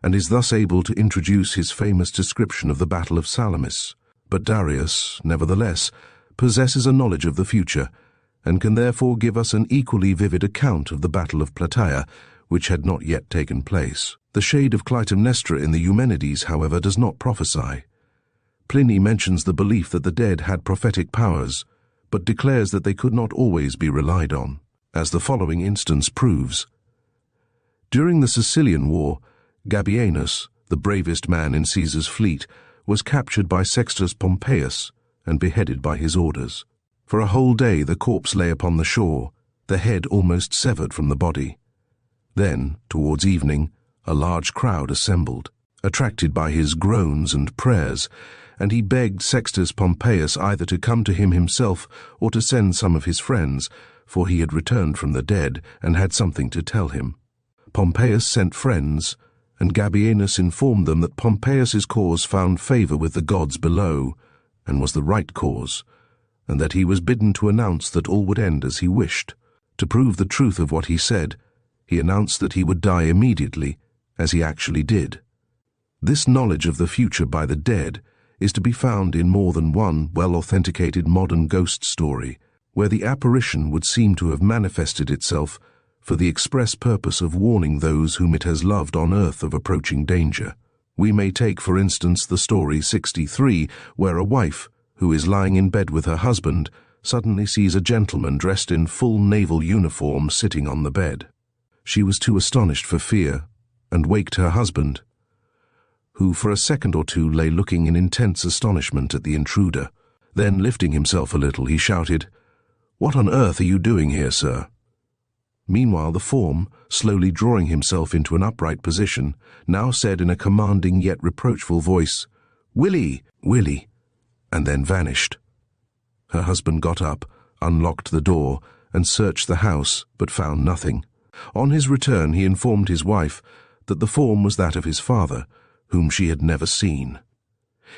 and is thus able to introduce his famous description of the Battle of Salamis. But Darius, nevertheless, possesses a knowledge of the future, and can therefore give us an equally vivid account of the Battle of Plataea, which had not yet taken place. The shade of Clytemnestra in the Eumenides, however, does not prophesy. Pliny mentions the belief that the dead had prophetic powers, but declares that they could not always be relied on, as the following instance proves. During the Sicilian War, Gabienus, the bravest man in Caesar's fleet, was captured by Sextus Pompeius and beheaded by his orders. For a whole day the corpse lay upon the shore, the head almost severed from the body. Then, towards evening, a large crowd assembled, attracted by his groans and prayers, and he begged Sextus Pompeius either to come to him himself or to send some of his friends, for he had returned from the dead and had something to tell him. Pompeius sent friends, and Gabienus informed them that Pompeius's cause found favor with the gods below, and was the right cause, and that he was bidden to announce that all would end as he wished. To prove the truth of what he said, he announced that he would die immediately, as he actually did. This knowledge of the future by the dead is to be found in more than one well-authenticated modern ghost story, where the apparition would seem to have manifested itself for the express purpose of warning those whom it has loved on earth of approaching danger. We may take, for instance, the story 63, where a wife, who is lying in bed with her husband, suddenly sees a gentleman dressed in full naval uniform sitting on the bed. She was too astonished for fear, and waked her husband, who for a second or two lay looking in intense astonishment at the intruder. Then, lifting himself a little, he shouted, "What on earth are you doing here, sir?" Meanwhile, the form, slowly drawing himself into an upright position, now said in a commanding yet reproachful voice, "Willie, Willie," and then vanished. Her husband got up, unlocked the door, and searched the house, but found nothing. On his return, he informed his wife that the form was that of his father, whom she had never seen.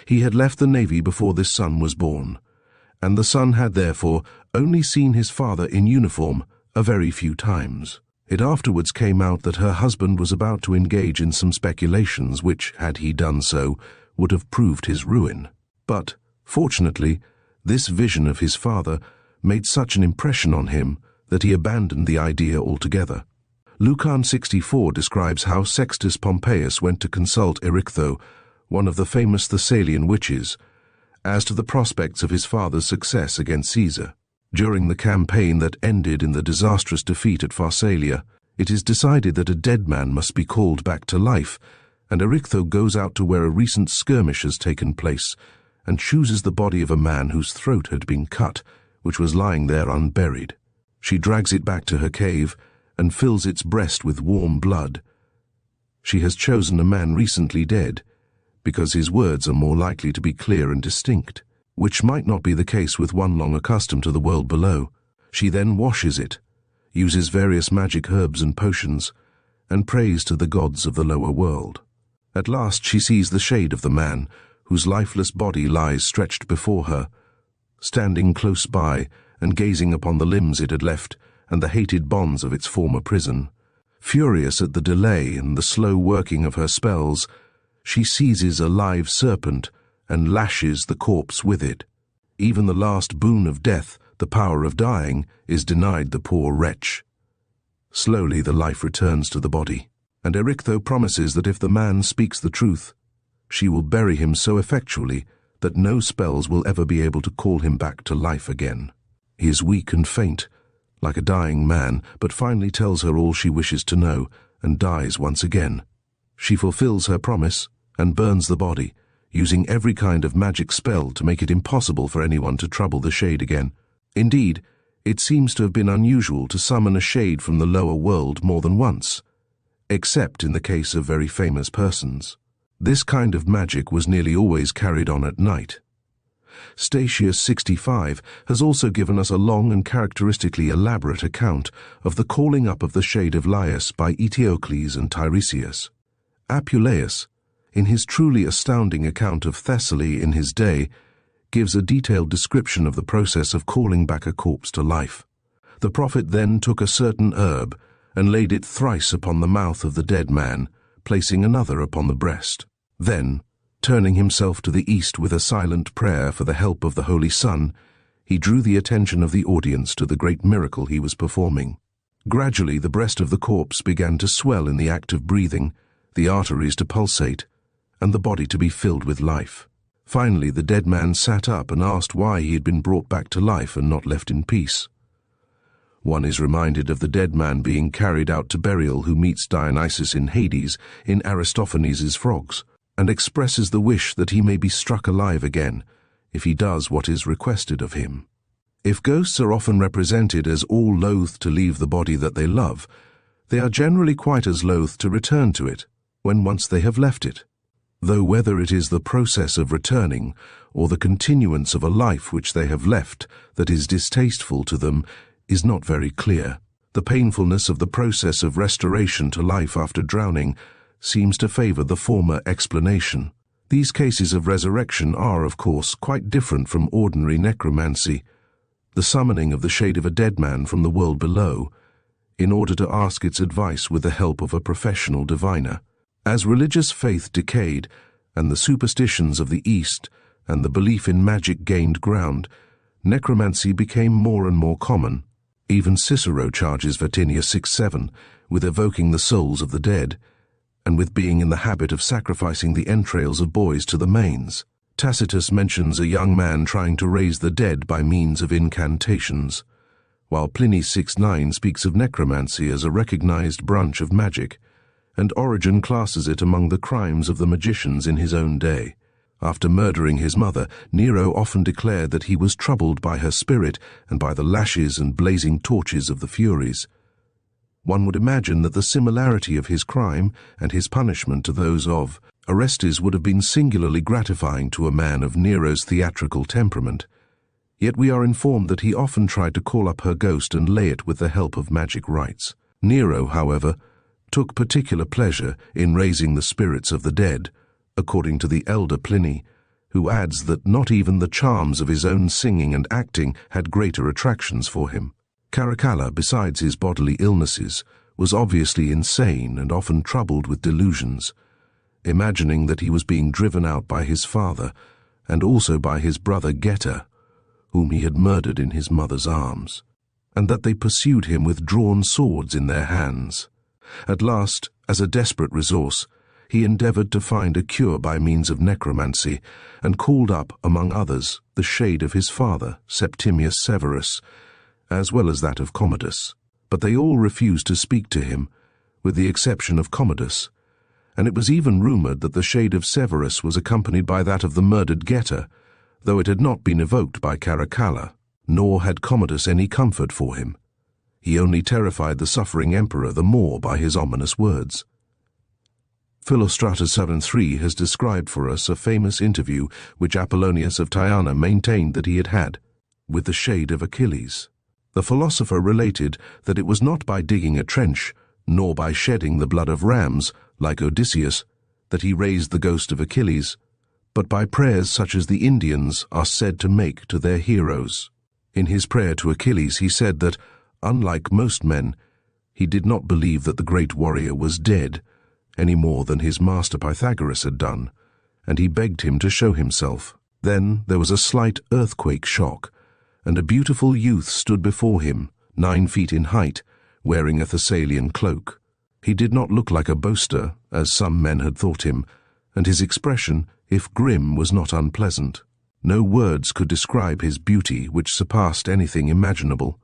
He had left the Navy before this son was born, and the son had therefore only seen his father in uniform a very few times. It afterwards came out that her husband was about to engage in some speculations which, had he done so, would have proved his ruin. But, fortunately, this vision of his father made such an impression on him that he abandoned the idea altogether. Lucan 64 describes how Sextus Pompeius went to consult Erichtho, one of the famous Thessalian witches, as to the prospects of his father's success against Caesar. During the campaign that ended in the disastrous defeat at Pharsalia, it is decided that a dead man must be called back to life, and Erichtho goes out to where a recent skirmish has taken place and chooses the body of a man whose throat had been cut, which was lying there unburied. She drags it back to her cave and fills its breast with warm blood. She has chosen a man recently dead, because his words are more likely to be clear and distinct, which might not be the case with one long accustomed to the world below. She then washes it, uses various magic herbs and potions, and prays to the gods of the lower world. At last she sees the shade of the man, whose lifeless body lies stretched before her, standing close by and gazing upon the limbs it had left and the hated bonds of its former prison. Furious at the delay and the slow working of her spells, she seizes a live serpent and lashes the corpse with it. Even the last boon of death, the power of dying, is denied the poor wretch. Slowly the life returns to the body, and Erichtho promises that if the man speaks the truth, she will bury him so effectually that no spells will ever be able to call him back to life again. He is weak and faint, like a dying man, but finally tells her all she wishes to know, and dies once again. She fulfills her promise and burns the body, using every kind of magic spell to make it impossible for anyone to trouble the shade again. Indeed, it seems to have been unusual to summon a shade from the lower world more than once, except in the case of very famous persons. This kind of magic was nearly always carried on at night. Statius 65 has also given us a long and characteristically elaborate account of the calling up of the shade of Laius by Eteocles and Tiresias. Apuleius, in his truly astounding account of Thessaly in his day, gives a detailed description of the process of calling back a corpse to life. The prophet then took a certain herb and laid it thrice upon the mouth of the dead man, placing another upon the breast. Then, turning himself to the east with a silent prayer for the help of the Holy Sun, he drew the attention of the audience to the great miracle he was performing. Gradually the breast of the corpse began to swell in the act of breathing, the arteries to pulsate, and the body to be filled with life. Finally the dead man sat up and asked why he had been brought back to life and not left in peace. One is reminded of the dead man being carried out to burial who meets Dionysus in Hades in Aristophanes' Frogs, and expresses the wish that he may be struck alive again, if he does what is requested of him. If ghosts are often represented as all loath to leave the body that they love, they are generally quite as loath to return to it, when once they have left it. Though whether it is the process of returning, or the continuance of a life which they have left that is distasteful to them, is not very clear. The painfulness of the process of restoration to life after drowning seems to favor the former explanation. These cases of resurrection are, of course, quite different from ordinary necromancy, the summoning of the shade of a dead man from the world below, in order to ask its advice with the help of a professional diviner. As religious faith decayed, and the superstitions of the East and the belief in magic gained ground, necromancy became more and more common. Even Cicero charges Vertinia 6:7 with evoking the souls of the dead, and with being in the habit of sacrificing the entrails of boys to the manes. Tacitus mentions a young man trying to raise the dead by means of incantations, while Pliny 6:9 speaks of necromancy as a recognized branch of magic, and Origen classes it among the crimes of the magicians in his own day. After murdering his mother, Nero often declared that he was troubled by her spirit and by the lashes and blazing torches of the Furies. One would imagine that the similarity of his crime and his punishment to those of Orestes would have been singularly gratifying to a man of Nero's theatrical temperament. Yet we are informed that he often tried to call up her ghost and lay it with the help of magic rites. Nero, however, took particular pleasure in raising the spirits of the dead, according to the elder Pliny, who adds that not even the charms of his own singing and acting had greater attractions for him. Caracalla, besides his bodily illnesses, was obviously insane and often troubled with delusions, imagining that he was being driven out by his father and also by his brother Geta, whom he had murdered in his mother's arms, and that they pursued him with drawn swords in their hands. At last, as a desperate resource, he endeavored to find a cure by means of necromancy, and called up, among others, the shade of his father, Septimius Severus, as well as that of Commodus. But they all refused to speak to him, with the exception of Commodus, and it was even rumored that the shade of Severus was accompanied by that of the murdered Geta, though it had not been evoked by Caracalla, nor had Commodus any comfort for him. He only terrified the suffering emperor the more by his ominous words. Philostratus 7:3 has described for us a famous interview which Apollonius of Tyana maintained that he had had with the shade of Achilles. The philosopher related that it was not by digging a trench, nor by shedding the blood of rams, like Odysseus, that he raised the ghost of Achilles, but by prayers such as the Indians are said to make to their heroes. In his prayer to Achilles he said that, unlike most men, he did not believe that the great warrior was dead, any more than his master Pythagoras had done, and he begged him to show himself. Then there was a slight earthquake shock, and a beautiful youth stood before him, 9 feet in height, wearing a Thessalian cloak. He did not look like a boaster, as some men had thought him, and his expression, if grim, was not unpleasant. No words could describe his beauty, which surpassed anything imaginable.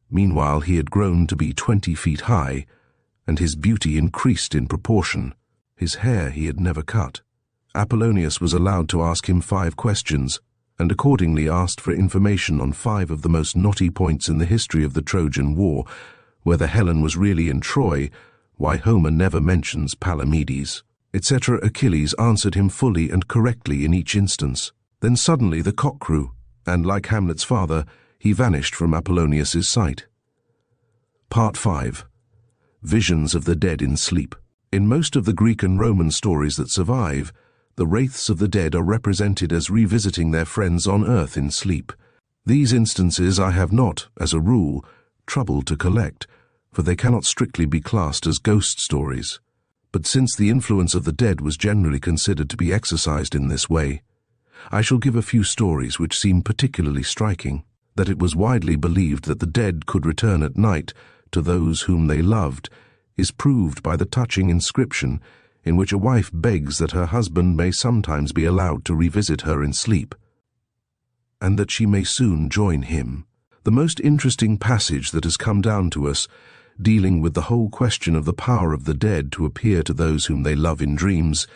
Meanwhile he had grown to be 20 feet high, and his beauty increased in proportion. His hair he had never cut. Apollonius was allowed to ask him 5 questions, and accordingly asked for information on 5 of the most knotty points in the history of the Trojan War, whether Helen was really in Troy, why Homer never mentions Palamedes, etc. Achilles answered him fully and correctly in each instance. Then suddenly the cock crew, and like Hamlet's father, he vanished from Apollonius's sight. Part 5. Visions of the dead in sleep. In most of the Greek and Roman stories that survive, the wraiths of the dead are represented as revisiting their friends on earth in sleep. These instances I have not, as a rule, troubled to collect, for they cannot strictly be classed as ghost stories. But since the influence of the dead was generally considered to be exercised in this way, I shall give a few stories which seem particularly striking. That it was widely believed that the dead could return at night to those whom they loved is proved by the touching inscription in which a wife begs that her husband may sometimes be allowed to revisit her in sleep, and that she may soon join him. The most interesting passage that has come down to us, dealing with the whole question of the power of the dead to appear to those whom they love in dreams,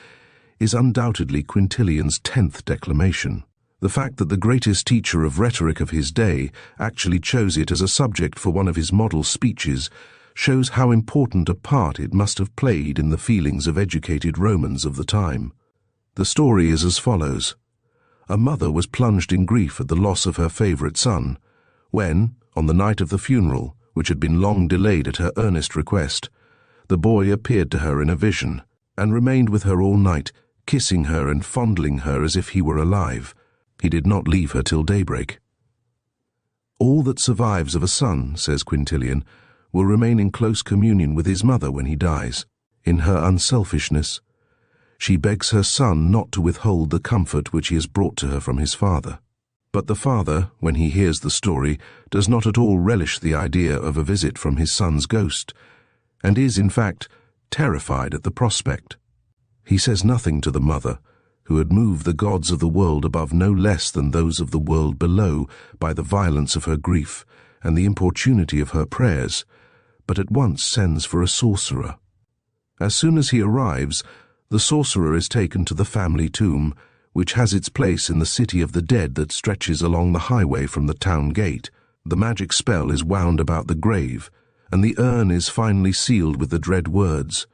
is undoubtedly Quintilian's 10th declamation. The fact that the greatest teacher of rhetoric of his day actually chose it as a subject for one of his model speeches shows how important a part it must have played in the feelings of educated Romans of the time. The story is as follows. A mother was plunged in grief at the loss of her favorite son, when, on the night of the funeral, which had been long delayed at her earnest request, the boy appeared to her in a vision, and remained with her all night, kissing her and fondling her as if he were alive. He did not leave her till daybreak. All that survives of a son, says Quintilian, will remain in close communion with his mother when he dies. In her unselfishness, she begs her son not to withhold the comfort which he has brought to her from his father. But the father, when he hears the story, does not at all relish the idea of a visit from his son's ghost, and is, in fact, terrified at the prospect. He says nothing to the mother, who had moved the gods of the world above no less than those of the world below by the violence of her grief and the importunity of her prayers, but at once sends for a sorcerer. As soon as he arrives, the sorcerer is taken to the family tomb, which has its place in the city of the dead that stretches along the highway from the town gate. The magic spell is wound about the grave, and the urn is finally sealed with the dread words,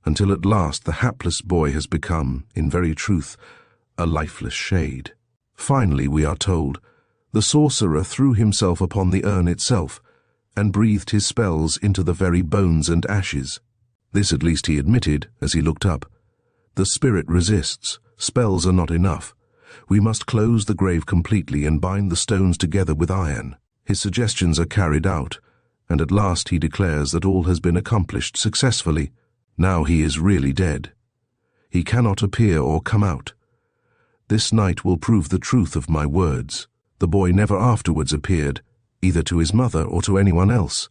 until at last the hapless boy has become, in very truth, a lifeless shade. Finally, we are told, the sorcerer threw himself upon the urn itself, and breathed his spells into the very bones and ashes. This at least he admitted as he looked up. The spirit resists. Spells are not enough. We must close the grave completely and bind the stones together with iron. His suggestions are carried out, and at last he declares that all has been accomplished successfully. Now he is really dead. He cannot appear or come out. This night will prove the truth of my words. The boy never afterwards appeared, either to his mother or to anyone else.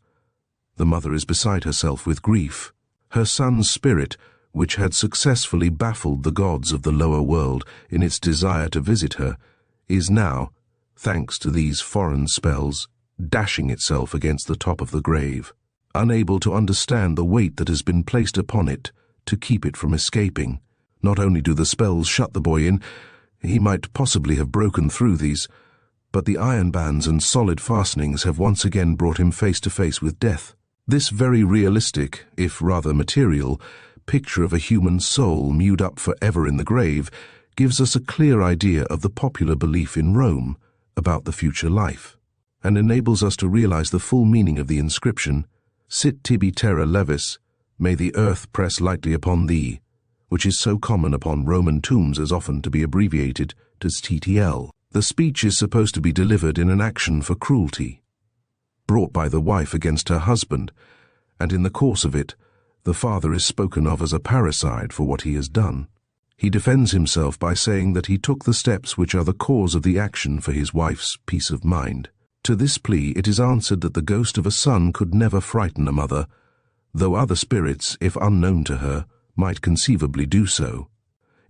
The mother is beside herself with grief. Her son's spirit, which had successfully baffled the gods of the lower world in its desire to visit her, is now, thanks to these foreign spells, dashing itself against the top of the grave, unable to understand the weight that has been placed upon it to keep it from escaping. Not only do the spells shut the boy in, he might possibly have broken through these, but the iron bands and solid fastenings have once again brought him face to face with death. This very realistic, if rather material, picture of a human soul mewed up forever in the grave gives us a clear idea of the popular belief in Rome about the future life, and enables us to realize the full meaning of the inscription, Sit tibi terra levis, may the earth press lightly upon thee, which is so common upon Roman tombs as often to be abbreviated to TTL. The speech is supposed to be delivered in an action for cruelty, brought by the wife against her husband, and in the course of it, the father is spoken of as a parricide for what he has done. He defends himself by saying that he took the steps which are the cause of the action for his wife's peace of mind. To this plea it is answered that the ghost of a son could never frighten a mother, though other spirits, if unknown to her, might conceivably do so.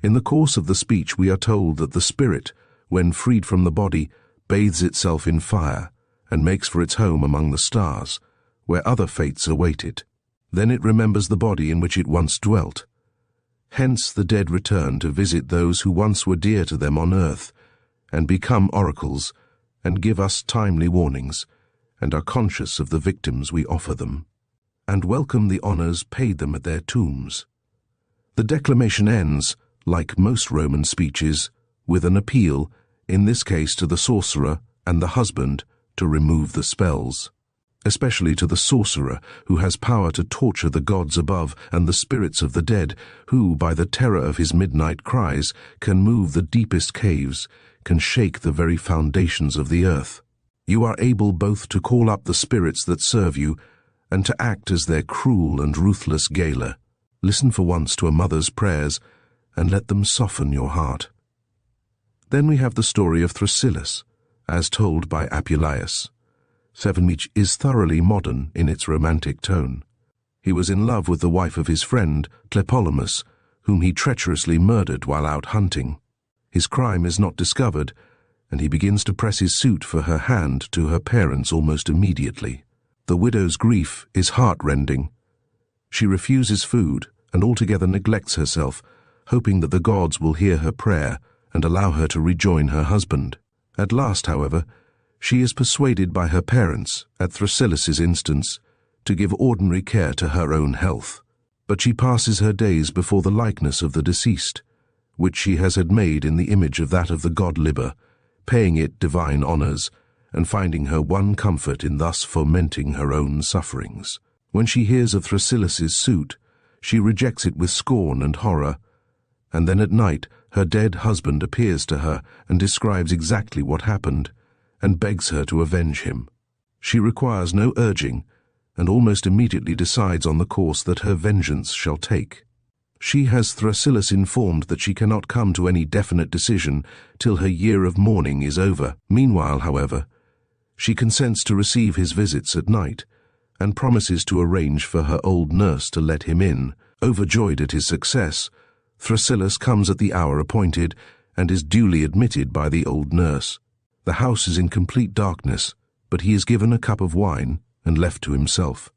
In the course of the speech we are told that the spirit, when freed from the body, bathes itself in fire and makes for its home among the stars, where other fates await it. Then it remembers the body in which it once dwelt. Hence the dead return to visit those who once were dear to them on earth, and become oracles, and give us timely warnings, and are conscious of the victims we offer them, and welcome the honors paid them at their tombs. The declamation ends, like most Roman speeches, with an appeal, in this case to the sorcerer and the husband, to remove the spells, especially to the sorcerer, who has power to torture the gods above and the spirits of the dead, who, by the terror of his midnight cries, can move the deepest caves, can shake the very foundations of the earth. You are able both to call up the spirits that serve you, and to act as their cruel and ruthless gaoler. Listen for once to a mother's prayers, and let them soften your heart. Then we have the story of Thrasyllus, as told by Apuleius. 7, which is thoroughly modern in its romantic tone. He was in love with the wife of his friend, Tlepolemus, whom he treacherously murdered while out hunting. His crime is not discovered, and he begins to press his suit for her hand to her parents almost immediately. The widow's grief is heart-rending. She refuses food and altogether neglects herself, hoping that the gods will hear her prayer and allow her to rejoin her husband. At last, however, she is persuaded by her parents, at Thrasyllus's instance, to give ordinary care to her own health. But she passes her days before the likeness of the deceased, which she has had made in the image of that of the god Liber, paying it divine honors, and finding her one comfort in thus fomenting her own sufferings. When she hears of Thrasyllus's suit, she rejects it with scorn and horror, and then at night her dead husband appears to her and describes exactly what happened, and begs her to avenge him. She requires no urging, and almost immediately decides on the course that her vengeance shall take. She has Thrasyllus informed that she cannot come to any definite decision till her year of mourning is over. Meanwhile, however, she consents to receive his visits at night, and promises to arrange for her old nurse to let him in. Overjoyed at his success, Thrasyllus comes at the hour appointed, and is duly admitted by the old nurse. The house is in complete darkness, but he is given a cup of wine and left to himself.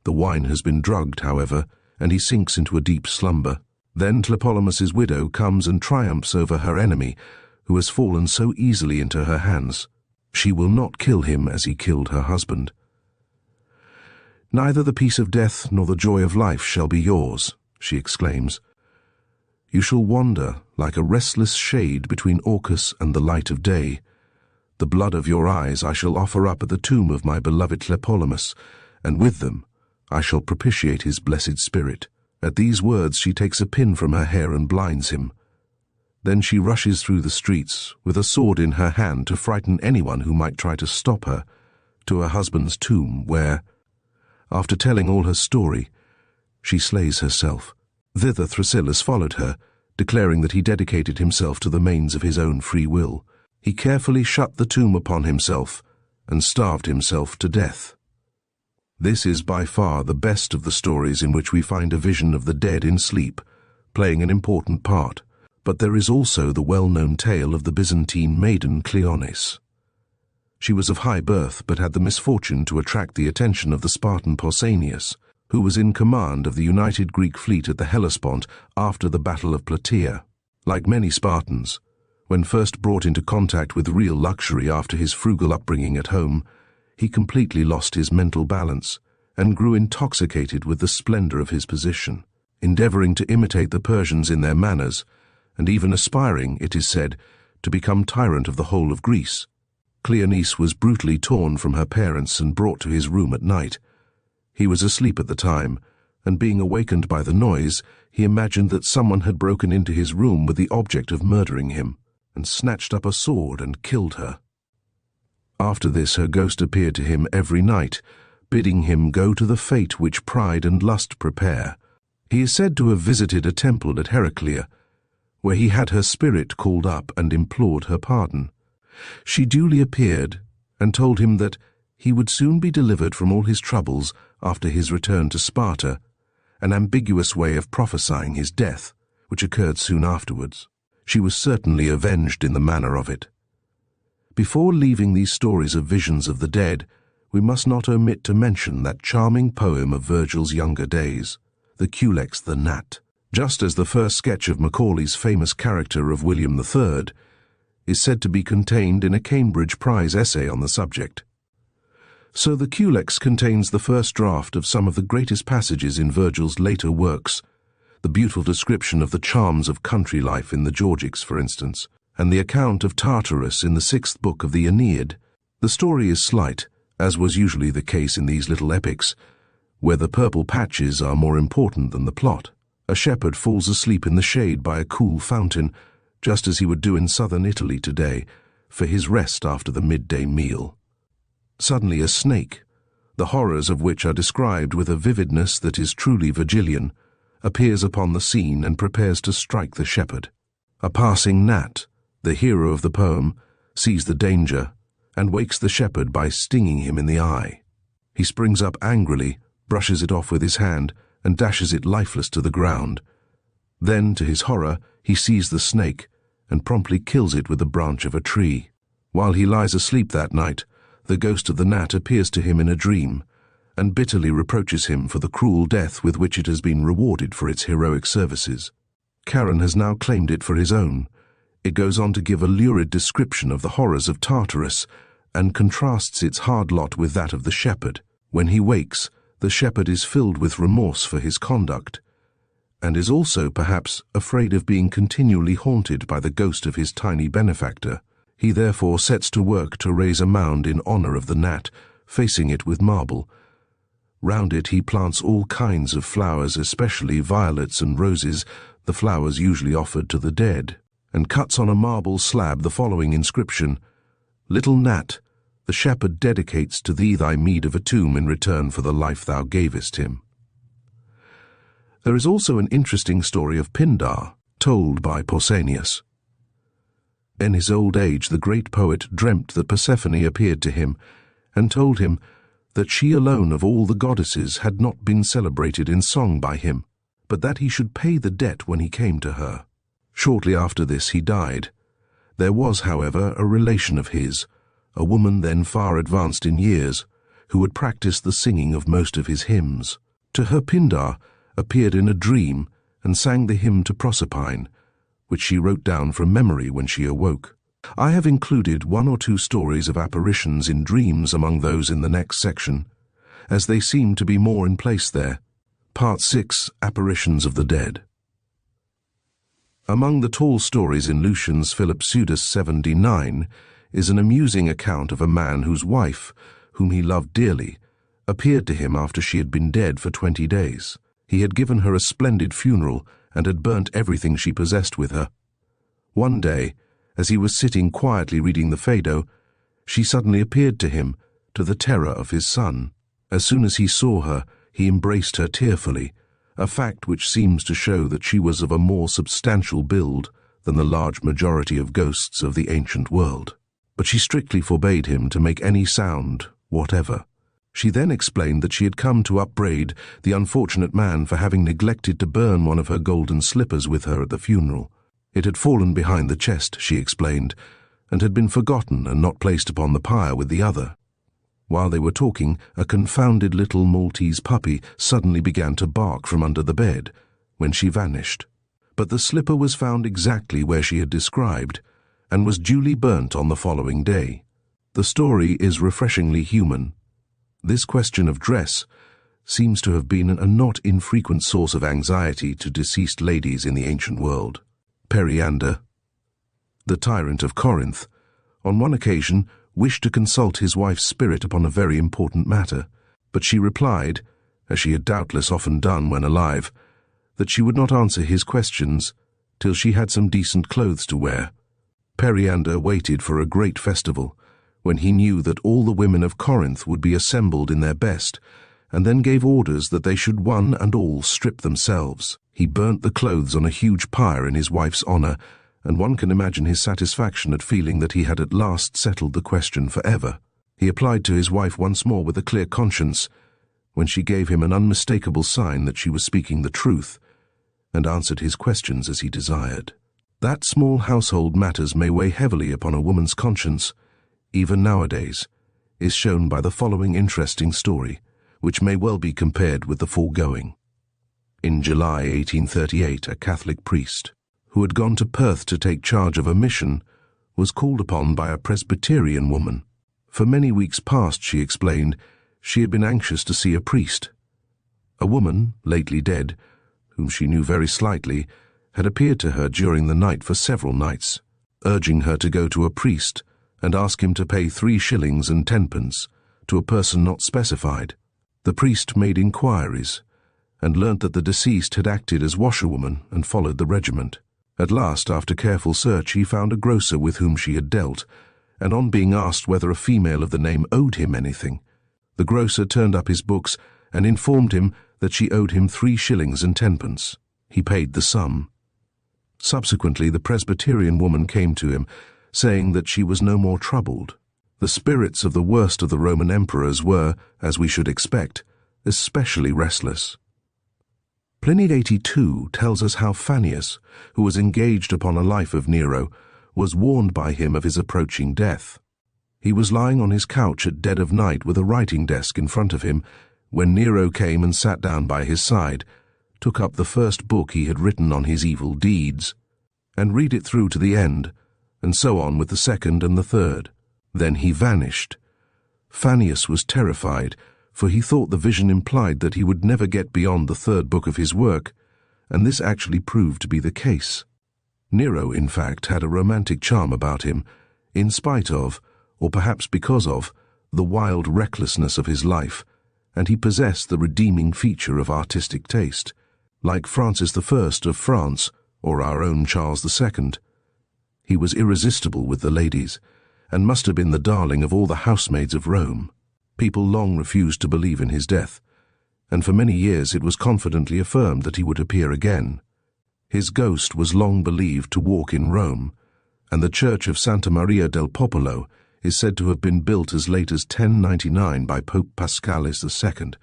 The wine has been drugged, however, and he sinks into a deep slumber. Then Tlepolemus's widow comes and triumphs over her enemy, who has fallen so easily into her hands. She will not kill him as he killed her husband. "Neither the peace of death nor the joy of life shall be yours," she exclaims. "You shall wander like a restless shade between Orcus and the light of day. The blood of your eyes I shall offer up at the tomb of my beloved Tlepolemus, and with them I shall propitiate his blessed spirit." At these words she takes a pin from her hair and blinds him. Then she rushes through the streets, with a sword in her hand to frighten anyone who might try to stop her, to her husband's tomb where, after telling all her story, she slays herself. Thither Thrasyllus followed her, declaring that he dedicated himself to the manes of his own free will. He carefully shut the tomb upon himself and starved himself to death. This is by far the best of the stories in which we find a vision of the dead in sleep, playing an important part, but there is also the well-known tale of the Byzantine maiden Cleonis. She was of high birth, but had the misfortune to attract the attention of the Spartan Pausanias, who was in command of the united Greek fleet at the Hellespont after the Battle of Plataea. Like many Spartans, when first brought into contact with real luxury after his frugal upbringing at home, he completely lost his mental balance and grew intoxicated with the splendor of his position, endeavoring to imitate the Persians in their manners, and even aspiring, it is said, to become tyrant of the whole of Greece. Cleonice was brutally torn from her parents and brought to his room at night. He was asleep at the time, and being awakened by the noise, he imagined that someone had broken into his room with the object of murdering him, and snatched up a sword and killed her. After this her ghost appeared to him every night, bidding him go to the fate which pride and lust prepare. He is said to have visited a temple at Heraclea, where he had her spirit called up and implored her pardon. She duly appeared and told him that he would soon be delivered from all his troubles after his return to Sparta, an ambiguous way of prophesying his death, which occurred soon afterwards. She was certainly avenged in the manner of it. Before leaving these stories of visions of the dead, we must not omit to mention that charming poem of Virgil's younger days, the Culex the Gnat. Just as the first sketch of Macaulay's famous character of William III is said to be contained in a Cambridge Prize essay on the subject, so the Culex contains the first draft of some of the greatest passages in Virgil's later works, the beautiful description of the charms of country life in the Georgics, for instance, and the account of Tartarus in the 6th book of the Aeneid. The story is slight, as was usually the case in these little epics, where the purple patches are more important than the plot. A shepherd falls asleep in the shade by a cool fountain, just as he would do in southern Italy today, for his rest after the midday meal. Suddenly a snake, the horrors of which are described with a vividness that is truly Virgilian, appears upon the scene and prepares to strike the shepherd. A passing gnat, the hero of the poem, sees the danger and wakes the shepherd by stinging him in the eye. He springs up angrily, brushes it off with his hand, and dashes it lifeless to the ground. Then, to his horror, he sees the snake and promptly kills it with the branch of a tree. While he lies asleep that night, the ghost of the gnat appears to him in a dream and bitterly reproaches him for the cruel death with which it has been rewarded for its heroic services. Charon has now claimed it for his own. It goes on to give a lurid description of the horrors of Tartarus and contrasts its hard lot with that of the shepherd. When he wakes, the shepherd is filled with remorse for his conduct, and is also, perhaps, afraid of being continually haunted by the ghost of his tiny benefactor. He therefore sets to work to raise a mound in honor of the gnat, facing it with marble. Round it he plants all kinds of flowers, especially violets and roses, the flowers usually offered to the dead, and cuts on a marble slab the following inscription: "Little gnat, The shepherd dedicates to thee thy meed of a tomb in return for the life thou gavest him. There is also an interesting story of Pindar, told by Pausanias. In his old age the great poet dreamt that Persephone appeared to him and told him that she alone of all the goddesses had not been celebrated in song by him, but that he should pay the debt when he came to her. Shortly after this he died. There was, however, a relation of his, a woman then far advanced in years, who had practiced the singing of most of his hymns. To her Pindar appeared in a dream and sang the hymn to Proserpine, which she wrote down from memory when she awoke. I have included 1 or 2 stories of apparitions in dreams among those in the next section, as they seem to be more in place there. Part 6, Apparitions of the Dead. Among the tall stories in Lucian's Philipseudas 79 is an amusing account of a man whose wife, whom he loved dearly, appeared to him after she had been dead for 20 days. He had given her a splendid funeral and had burnt everything she possessed with her. One day, as he was sitting quietly reading the Phaedo, she suddenly appeared to him, to the terror of his son. As soon as he saw her, he embraced her tearfully, a fact which seems to show that she was of a more substantial build than the large majority of ghosts of the ancient world. But she strictly forbade him to make any sound whatever. She then explained that she had come to upbraid the unfortunate man for having neglected to burn one of her golden slippers with her at the funeral. It had fallen behind the chest, she explained, and had been forgotten and not placed upon the pyre with the other. While they were talking, a confounded little Maltese puppy suddenly began to bark from under the bed, when she vanished. But the slipper was found exactly where she had described, and was duly burnt on the following day. The story is refreshingly human. This question of dress seems to have been a not infrequent source of anxiety to deceased ladies in the ancient world. Periander, the tyrant of Corinth, on one occasion wished to consult his wife's spirit upon a very important matter, but she replied, as she had doubtless often done when alive, that she would not answer his questions till she had some decent clothes to wear. Periander waited for a great festival, when he knew that all the women of Corinth would be assembled in their best, and then gave orders that they should one and all strip themselves. He burnt the clothes on a huge pyre in his wife's honor, and one can imagine his satisfaction at feeling that he had at last settled the question forever. He applied to his wife once more with a clear conscience, when she gave him an unmistakable sign that she was speaking the truth, and answered his questions as he desired. That small household matters may weigh heavily upon a woman's conscience, even nowadays, is shown by the following interesting story, which may well be compared with the foregoing. In July 1838, a Catholic priest, who had gone to Perth to take charge of a mission, was called upon by a Presbyterian woman. For many weeks past, she explained, she had been anxious to see a priest. A woman, lately dead, whom she knew very slightly, had appeared to her during the night for several nights, urging her to go to a priest and ask him to pay 3 shillings and 10pence to a person not specified. The priest made inquiries and learnt that the deceased had acted as washerwoman and followed the regiment. At last, after careful search, he found a grocer with whom she had dealt, and on being asked whether a female of the name owed him anything, the grocer turned up his books and informed him that she owed him 3 shillings and 10pence. He paid the sum. Subsequently, the Presbyterian woman came to him, saying that she was no more troubled. The spirits of the worst of the Roman emperors were, as we should expect, especially restless. Pliny 82 tells us how Fannius, who was engaged upon a life of Nero, was warned by him of his approaching death. He was lying on his couch at dead of night with a writing desk in front of him, when Nero came and sat down by his side, took up the first book he had written on his evil deeds, and read it through to the end, and so on with the second and the third. Then he vanished. Fannius was terrified, for he thought the vision implied that he would never get beyond the 3rd book of his work, and this actually proved to be the case. Nero, in fact, had a romantic charm about him, in spite of, or perhaps because of, the wild recklessness of his life, and he possessed the redeeming feature of artistic taste, like Francis I of France, or our own Charles II. He was irresistible with the ladies, and must have been the darling of all the housemaids of Rome. People long refused to believe in his death, and for many years it was confidently affirmed that he would appear again. His ghost was long believed to walk in Rome, and the church of Santa Maria del Popolo is said to have been built as late as 1099 by Pope Paschalis II,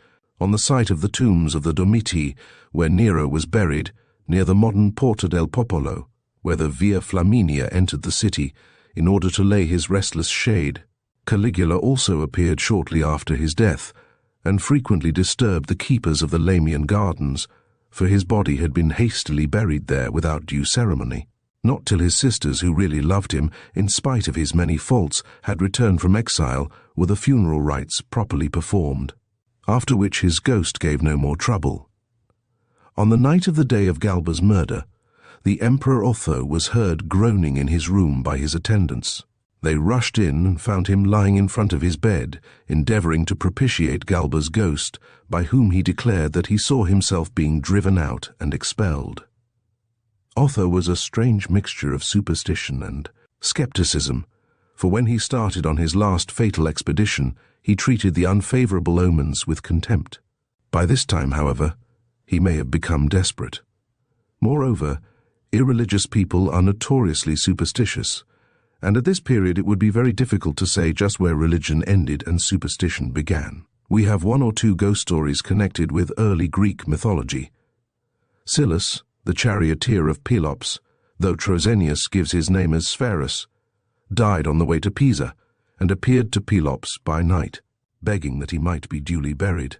on the site of the tombs of the Domitii, where Nero was buried, near the modern Porta del Popolo, where the Via Flaminia entered the city in order to lay his restless shade. Caligula also appeared shortly after his death, and frequently disturbed the keepers of the Lamian gardens, for his body had been hastily buried there without due ceremony. Not till his sisters, who really loved him, in spite of his many faults, had returned from exile, were the funeral rites properly performed, after which his ghost gave no more trouble. On the night of the day of Galba's murder, the Emperor Otho was heard groaning in his room by his attendants. They rushed in and found him lying in front of his bed, endeavoring to propitiate Galba's ghost, by whom he declared that he saw himself being driven out and expelled. Otho was a strange mixture of superstition and skepticism, for when he started on his last fatal expedition, he treated the unfavorable omens with contempt. By this time, however, he may have become desperate. Moreover, irreligious people are notoriously superstitious, and at this period it would be very difficult to say just where religion ended and superstition began. We have one or two ghost stories connected with early Greek mythology. Scylla, the charioteer of Pelops, though Troezenius gives his name as Spherus, died on the way to Pisa and appeared to Pelops by night, begging that he might be duly buried.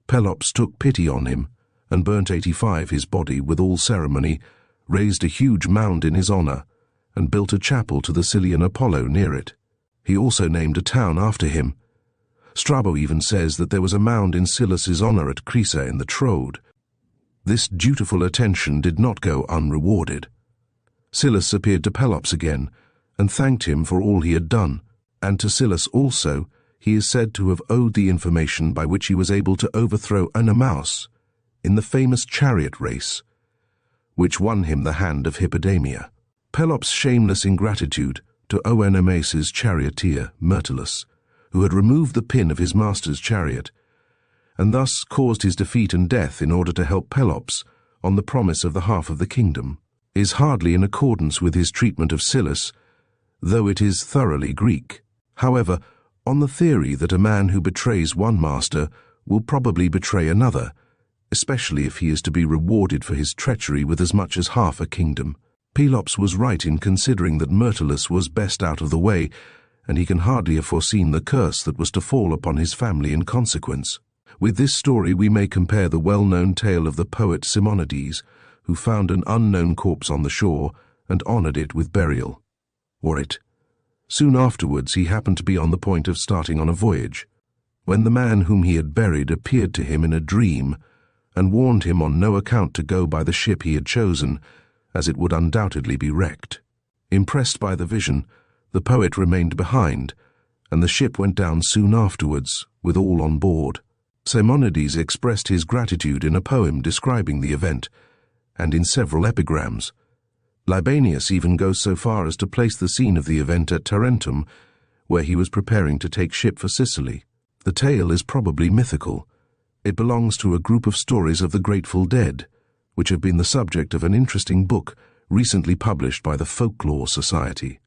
Pelops took pity on him and burnt 85 his body with all ceremony, raised a huge mound in his honor, and built a chapel to the Sicilian Apollo near it. He also named a town after him. Strabo even says that there was a mound in Scylla's honor at Crisa in the Troad. This dutiful attention did not go unrewarded. Scylla appeared to Pelops again, and thanked him for all he had done, and to Scylla also he is said to have owed the information by which he was able to overthrow Oenomaus in the famous chariot race, which won him the hand of Hippodamia. Pelops' shameless ingratitude to Oenomaus's charioteer, Myrtilus, who had removed the pin of his master's chariot, and thus caused his defeat and death in order to help Pelops on the promise of the half of the kingdom, is hardly in accordance with his treatment of Scylla, though it is thoroughly Greek. However, on the theory that a man who betrays one master will probably betray another, especially if he is to be rewarded for his treachery with as much as half a kingdom, Pelops was right in considering that Myrtilus was best out of the way, and he can hardly have foreseen the curse that was to fall upon his family in consequence. With this story we may compare the well-known tale of the poet Simonides, who found an unknown corpse on the shore and honored it with burial. Or it. Soon afterwards he happened to be on the point of starting on a voyage, when the man whom he had buried appeared to him in a dream and warned him on no account to go by the ship he had chosen, as it would undoubtedly be wrecked. Impressed by the vision, the poet remained behind, and the ship went down soon afterwards, with all on board. Simonides expressed his gratitude in a poem describing the event, and in several epigrams. Libanius even goes so far as to place the scene of the event at Tarentum, where he was preparing to take ship for Sicily. The tale is probably mythical. It belongs to a group of stories of the Grateful Dead, which have been the subject of an interesting book recently published by the Folklore Society.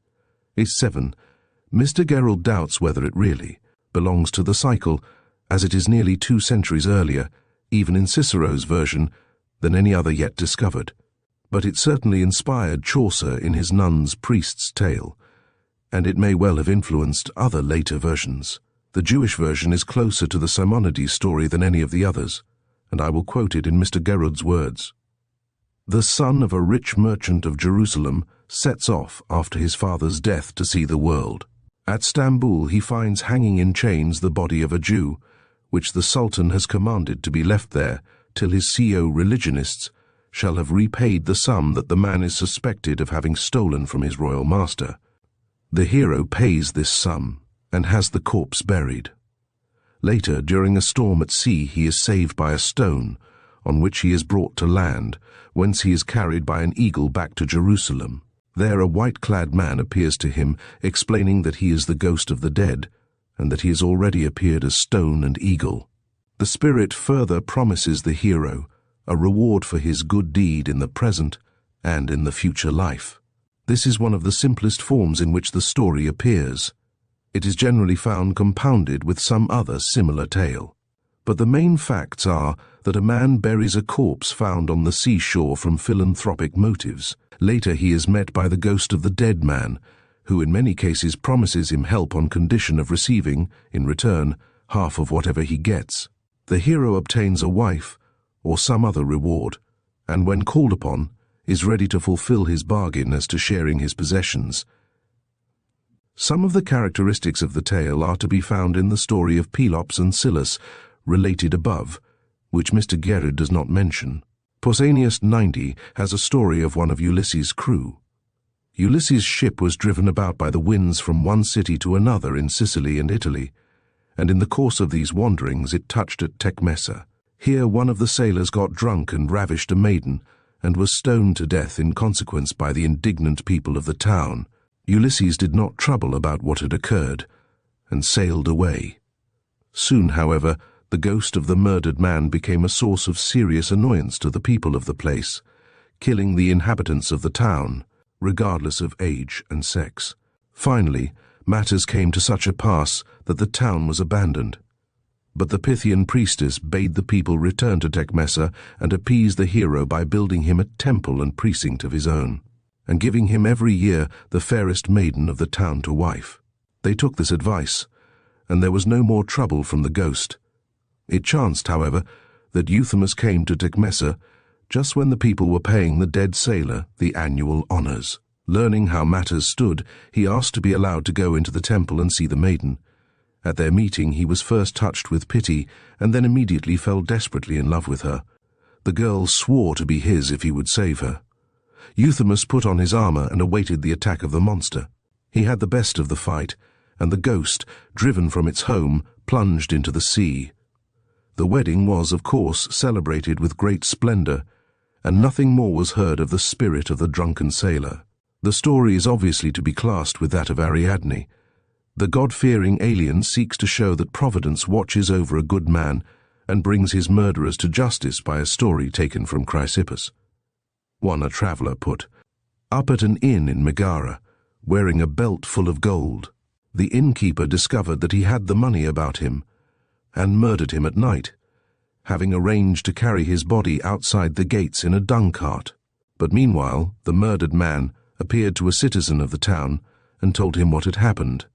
7. Mr. Gerald doubts whether it really belongs to the cycle, as it is nearly 2 centuries earlier, even in Cicero's version, than any other yet discovered. But it certainly inspired Chaucer in his Nun's Priest's Tale, and it may well have influenced other later versions. The Jewish version is closer to the Simonides story than any of the others, and I will quote it in Mr. Gerard's words. The son of a rich merchant of Jerusalem sets off after his father's death to see the world. At Stambul he finds hanging in chains the body of a Jew, which the Sultan has commanded to be left there till his co-religionists shall have repaid the sum that the man is suspected of having stolen from his royal master. The hero pays this sum and has the corpse buried. Later, during a storm at sea, he is saved by a stone, on which he is brought to land, whence he is carried by an eagle back to Jerusalem. There a white-clad man appears to him, explaining that he is the ghost of the dead, and that he has already appeared as stone and eagle. The spirit further promises the hero a reward for his good deed in the present and in the future life. This is one of the simplest forms in which the story appears. It is generally found compounded with some other similar tale. But the main facts are that a man buries a corpse found on the seashore from philanthropic motives. Later he is met by the ghost of the dead man, who in many cases promises him help on condition of receiving, in return, half of whatever he gets. The hero obtains a wife or some other reward, and when called upon, is ready to fulfill his bargain as to sharing his possessions. Some of the characteristics of the tale are to be found in the story of Pelops and Silas, related above, which Mr. Gerard does not mention. Pausanias 90 has a story of one of Ulysses' crew. Ulysses' ship was driven about by the winds from one city to another in Sicily and Italy, and in the course of these wanderings it touched at Tecmessa. Here one of the sailors got drunk and ravished a maiden, and was stoned to death in consequence by the indignant people of the town. Ulysses did not trouble about what had occurred, and sailed away. Soon, however, the ghost of the murdered man became a source of serious annoyance to the people of the place, killing the inhabitants of the town, regardless of age and sex. Finally, matters came to such a pass that the town was abandoned. But the Pythian priestess bade the people return to Tecmessa and appease the hero by building him a temple and precinct of his own, and giving him every year the fairest maiden of the town to wife. They took this advice, and there was no more trouble from the ghost. It chanced, however, that Euthymus came to Tecmessa just when the people were paying the dead sailor the annual honors. Learning how matters stood, he asked to be allowed to go into the temple and see the maiden. At their meeting he was first touched with pity, and then immediately fell desperately in love with her. The girl swore to be his if he would save her. Euthymus put on his armor and awaited the attack of the monster. He had the best of the fight, and the ghost, driven from its home, plunged into the sea. The wedding was, of course, celebrated with great splendor, and nothing more was heard of the spirit of the drunken sailor. The story is obviously to be classed with that of Ariadne. The God-fearing alien seeks to show that Providence watches over a good man and brings his murderers to justice by a story taken from Chrysippus. One a traveler put, "Up at an inn in Megara, wearing a belt full of gold, the innkeeper discovered that he had the money about him, and murdered him at night, having arranged to carry his body outside the gates in a dung cart. But meanwhile the murdered man appeared to a citizen of the town and told him what had happened.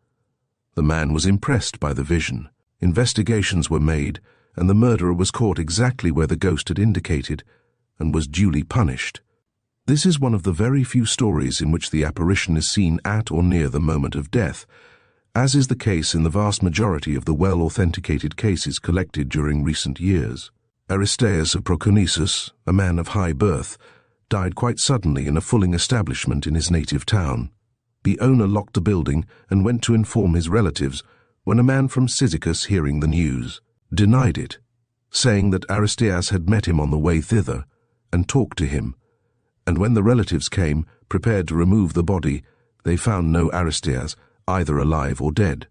The man was impressed by the vision. Investigations were made, and the murderer was caught exactly where the ghost had indicated, and was duly punished. This is one of the very few stories in which the apparition is seen at or near the moment of death, as is the case in the vast majority of the well-authenticated cases collected during recent years. Aristeas of Proconnesus, a man of high birth, died quite suddenly in a fulling establishment in his native town. The owner locked the building and went to inform his relatives, when a man from Cyzicus, hearing the news, denied it, saying that Aristeas had met him on the way thither and talked to him, and when the relatives came, prepared to remove the body, they found no Aristeas, either alive or dead.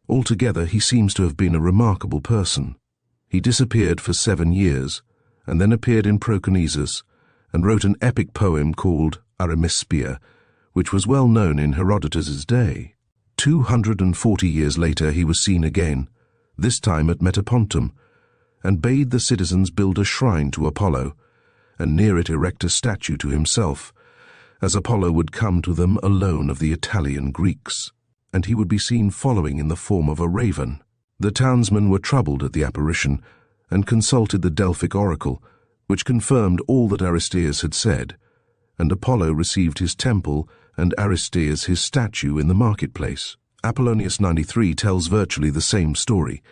Altogether, he seems to have been a remarkable person. He disappeared for 7 years, and then appeared in Proconnesus, and wrote an epic poem called Arimispea, which was well known in Herodotus's day. 240 years later he was seen again, this time at Metapontum, and bade the citizens build a shrine to Apollo, and near it erect a statue to himself, as Apollo would come to them alone of the Italian Greeks, and he would be seen following in the form of a raven. The townsmen were troubled at the apparition, and consulted the Delphic oracle, which confirmed all that Aristeas had said, and Apollo received his temple and Aristeas his statue in the marketplace. Apollonius 93 tells virtually the same story,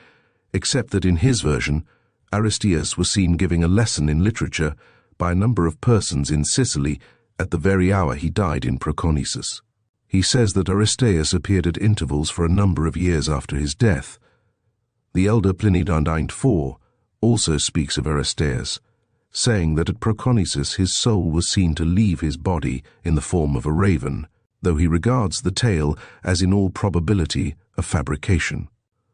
except that in his version, Aristeas was seen giving a lesson in literature by a number of persons in Sicily at the very hour he died in Proconnesus. He says that Aristeas appeared at intervals for a number of years after his death. The elder Pliny 94 also speaks of Aristeas, saying that at Proconesus his soul was seen to leave his body in the form of a raven, though he regards the tale as in all probability a fabrication.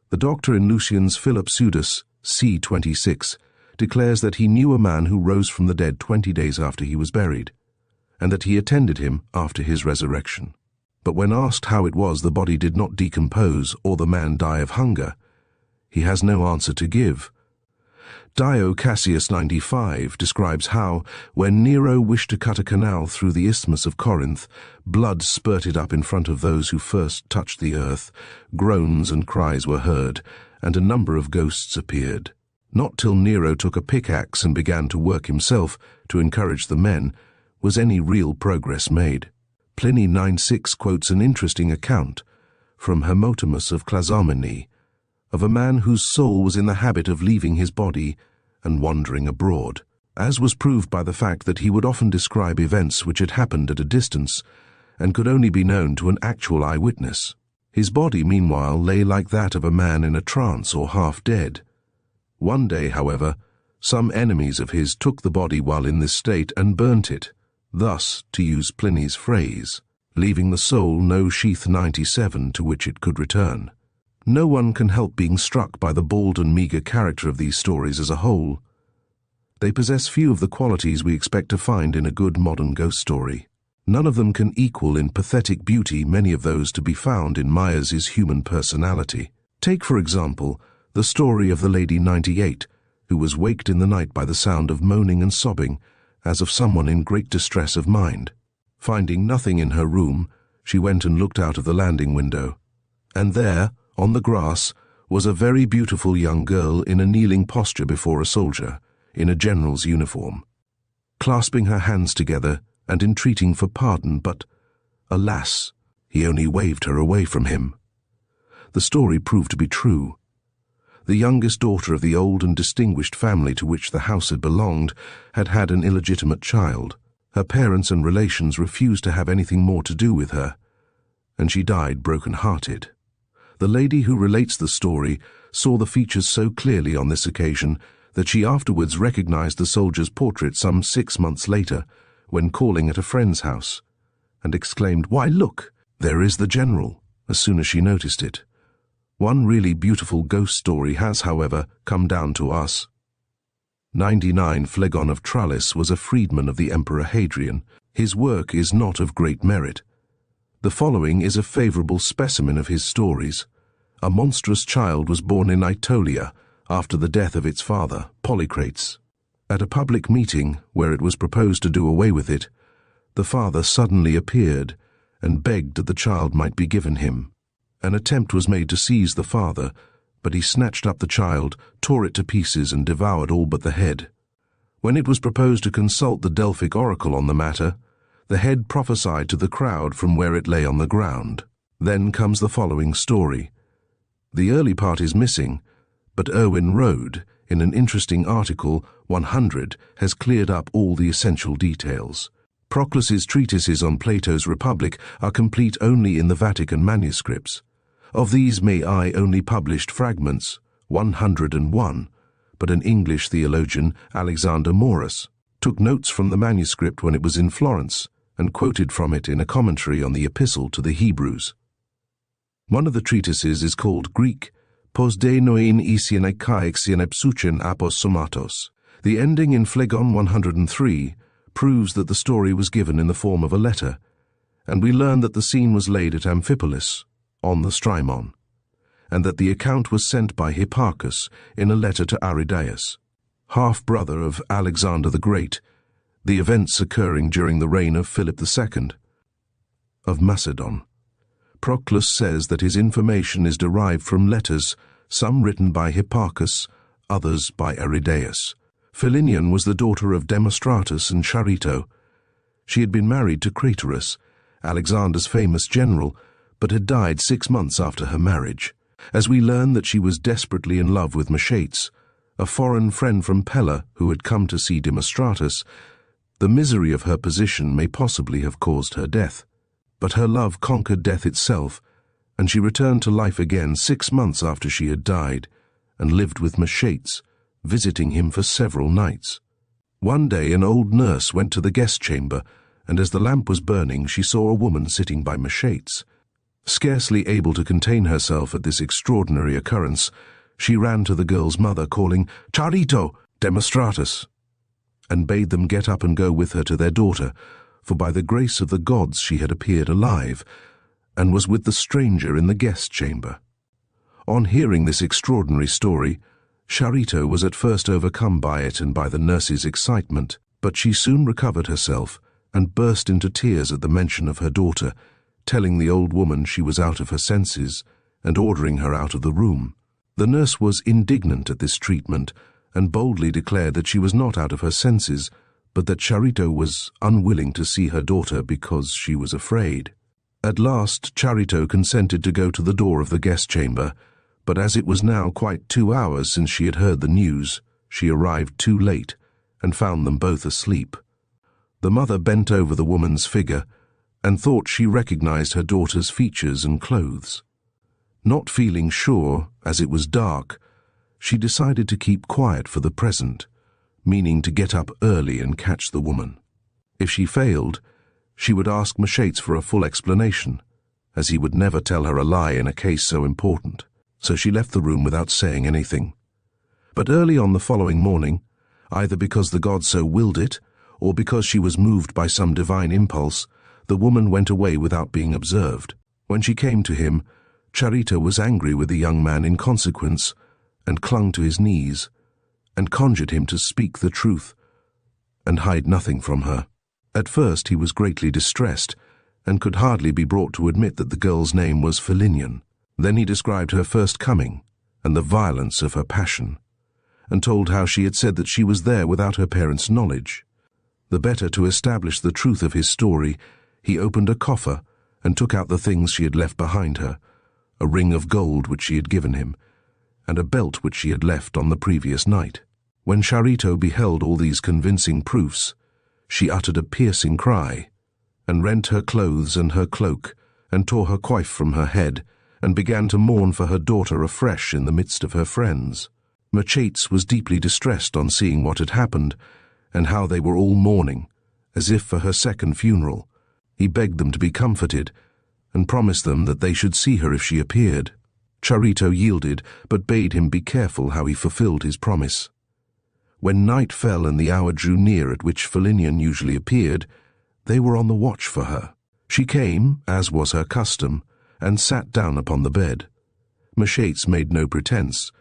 The doctor in Lucian's Philopseudus, c. 26, declares that he knew a man who rose from the dead 20 days after he was buried, and that he attended him after his resurrection. But when asked how it was the body did not decompose or the man die of hunger, he has no answer to give. Dio Cassius 95 describes how, when Nero wished to cut a canal through the Isthmus of Corinth, blood spurted up in front of those who first touched the earth, groans and cries were heard, and a number of ghosts appeared. Not till Nero took a pickaxe and began to work himself to encourage the men was any real progress made. Pliny 9:6 quotes an interesting account from Hermotimus of Clazomenae of a man whose soul was in the habit of leaving his body and wandering abroad, as was proved by the fact that he would often describe events which had happened at a distance and could only be known to an actual eyewitness. His body, meanwhile, lay like that of a man in a trance or half dead. One day, however, some enemies of his took the body while in this state and burnt it, thus, to use Pliny's phrase, leaving the soul no sheath 97 to which it could return. No one can help being struck by the bald and meagre character of these stories as a whole. They possess few of the qualities we expect to find in a good modern ghost story. None of them can equal in pathetic beauty many of those to be found in Myers's human personality. Take, for example, the story of the Lady 98, who was waked in the night by the sound of moaning and sobbing, as of someone in great distress of mind. Finding nothing in her room, she went and looked out of the landing window, and there, on the grass, was a very beautiful young girl in a kneeling posture before a soldier, in a general's uniform, clasping her hands together and entreating for pardon, but, alas, he only waved her away from him. The story proved to be true. The youngest daughter of the old and distinguished family to which the house had belonged had had an illegitimate child. Her parents and relations refused to have anything more to do with her, and she died broken-hearted. The lady who relates the story saw the features so clearly on this occasion that she afterwards recognized the soldier's portrait some 6 months later when calling at a friend's house, and exclaimed, "Why, look, there is the general," as soon as she noticed it. One really beautiful ghost story has, however, come down to us. 99 Phlegon of Tralles was a freedman of the Emperor Hadrian. His work is not of great merit. The following is a favorable specimen of his stories. A monstrous child was born in Aetolia after the death of its father, Polycrates. At a public meeting, where it was proposed to do away with it, the father suddenly appeared and begged that the child might be given him. An attempt was made to seize the father, but he snatched up the child, tore it to pieces, and devoured all but the head. When it was proposed to consult the Delphic oracle on the matter, the head prophesied to the crowd from where it lay on the ground. Then comes the following story. The early part is missing, but Erwin Rode, in an interesting article, 100, has cleared up all the essential details. Proclus's treatises on Plato's Republic are complete only in the Vatican manuscripts. Of these may I only published fragments, 101, but an English theologian, Alexander Morus, took notes from the manuscript when it was in Florence and quoted from it in a commentary on the Epistle to the Hebrews. One of the treatises is called Greek, Pos de noin isiene kaixien epsuchen apos somatos. The ending in Phlegon 103 proves that the story was given in the form of a letter, and we learn that the scene was laid at Amphipolis, on the Strymon, and that the account was sent by Hipparchus in a letter to Aridaeus, half-brother of Alexander the Great, the events occurring during the reign of Philip II of Macedon. Proclus says that his information is derived from letters, some written by Hipparchus, others by Aridaeus. Philinian was the daughter of Demostratus and Charito. She had been married to Craterus, Alexander's famous general, but had died 6 months after her marriage. As we learn that she was desperately in love with Machates, a foreign friend from Pella who had come to see Demostratus, the misery of her position may possibly have caused her death. But her love conquered death itself, and she returned to life again 6 months after she had died, and lived with Machates, visiting him for several nights. One day an old nurse went to the guest chamber, and as the lamp was burning she saw a woman sitting by Machetes. Scarcely able to contain herself at this extraordinary occurrence, she ran to the girl's mother, calling, "Charito, demonstratus," and bade them get up and go with her to their daughter, for by the grace of the gods she had appeared alive, and was with the stranger in the guest chamber. On hearing this extraordinary story, Charito was at first overcome by it and by the nurse's excitement, but she soon recovered herself and burst into tears at the mention of her daughter, telling the old woman she was out of her senses and ordering her out of the room. The nurse was indignant at this treatment and boldly declared that she was not out of her senses, but that Charito was unwilling to see her daughter because she was afraid. At last Charito consented to go to the door of the guest chamber, but as it was now quite 2 hours since she had heard the news, she arrived too late and found them both asleep. The mother bent over the woman's figure and thought she recognized her daughter's features and clothes. Not feeling sure, as it was dark, she decided to keep quiet for the present, meaning to get up early and catch the woman. If she failed, she would ask Machetes for a full explanation, as he would never tell her a lie in a case so important. So she left the room without saying anything. But early on the following morning, either because the gods so willed it, or because she was moved by some divine impulse, the woman went away without being observed. When she came to him, Charito was angry with the young man in consequence, and clung to his knees, and conjured him to speak the truth, and hide nothing from her. At first he was greatly distressed, and could hardly be brought to admit that the girl's name was Felinian. Then he described her first coming, and the violence of her passion, and told how she had said that she was there without her parents' knowledge. The better to establish the truth of his story, he opened a coffer and took out the things she had left behind her, a ring of gold which she had given him, and a belt which she had left on the previous night. When Charito beheld all these convincing proofs, she uttered a piercing cry, and rent her clothes and her cloak, and tore her coif from her head, and began to mourn for her daughter afresh in the midst of her friends. Machetes was deeply distressed on seeing what had happened, and how they were all mourning, as if for her second funeral. He begged them to be comforted, and promised them that they should see her if she appeared. Charito yielded, but bade him be careful how he fulfilled his promise. When night fell and the hour drew near at which Felinian usually appeared, they were on the watch for her. She came, as was her custom, and sat down upon the bed. Machetes made no pretense,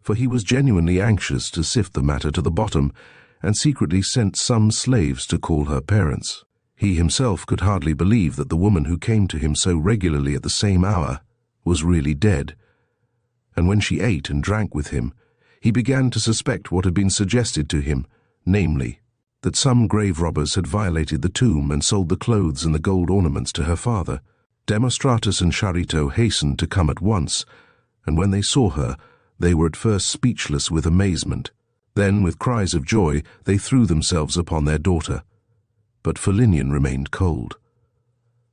for he was genuinely anxious to sift the matter to the bottom, and secretly sent some slaves to call her parents. He himself could hardly believe that the woman who came to him so regularly at the same hour was really dead, and when she ate and drank with him, he began to suspect what had been suggested to him, namely, that some grave robbers had violated the tomb and sold the clothes and the gold ornaments to her father. Demostratus and Charito hastened to come at once, and when they saw her, they were at first speechless with amazement. Then, with cries of joy, they threw themselves upon their daughter. But Felinian remained cold.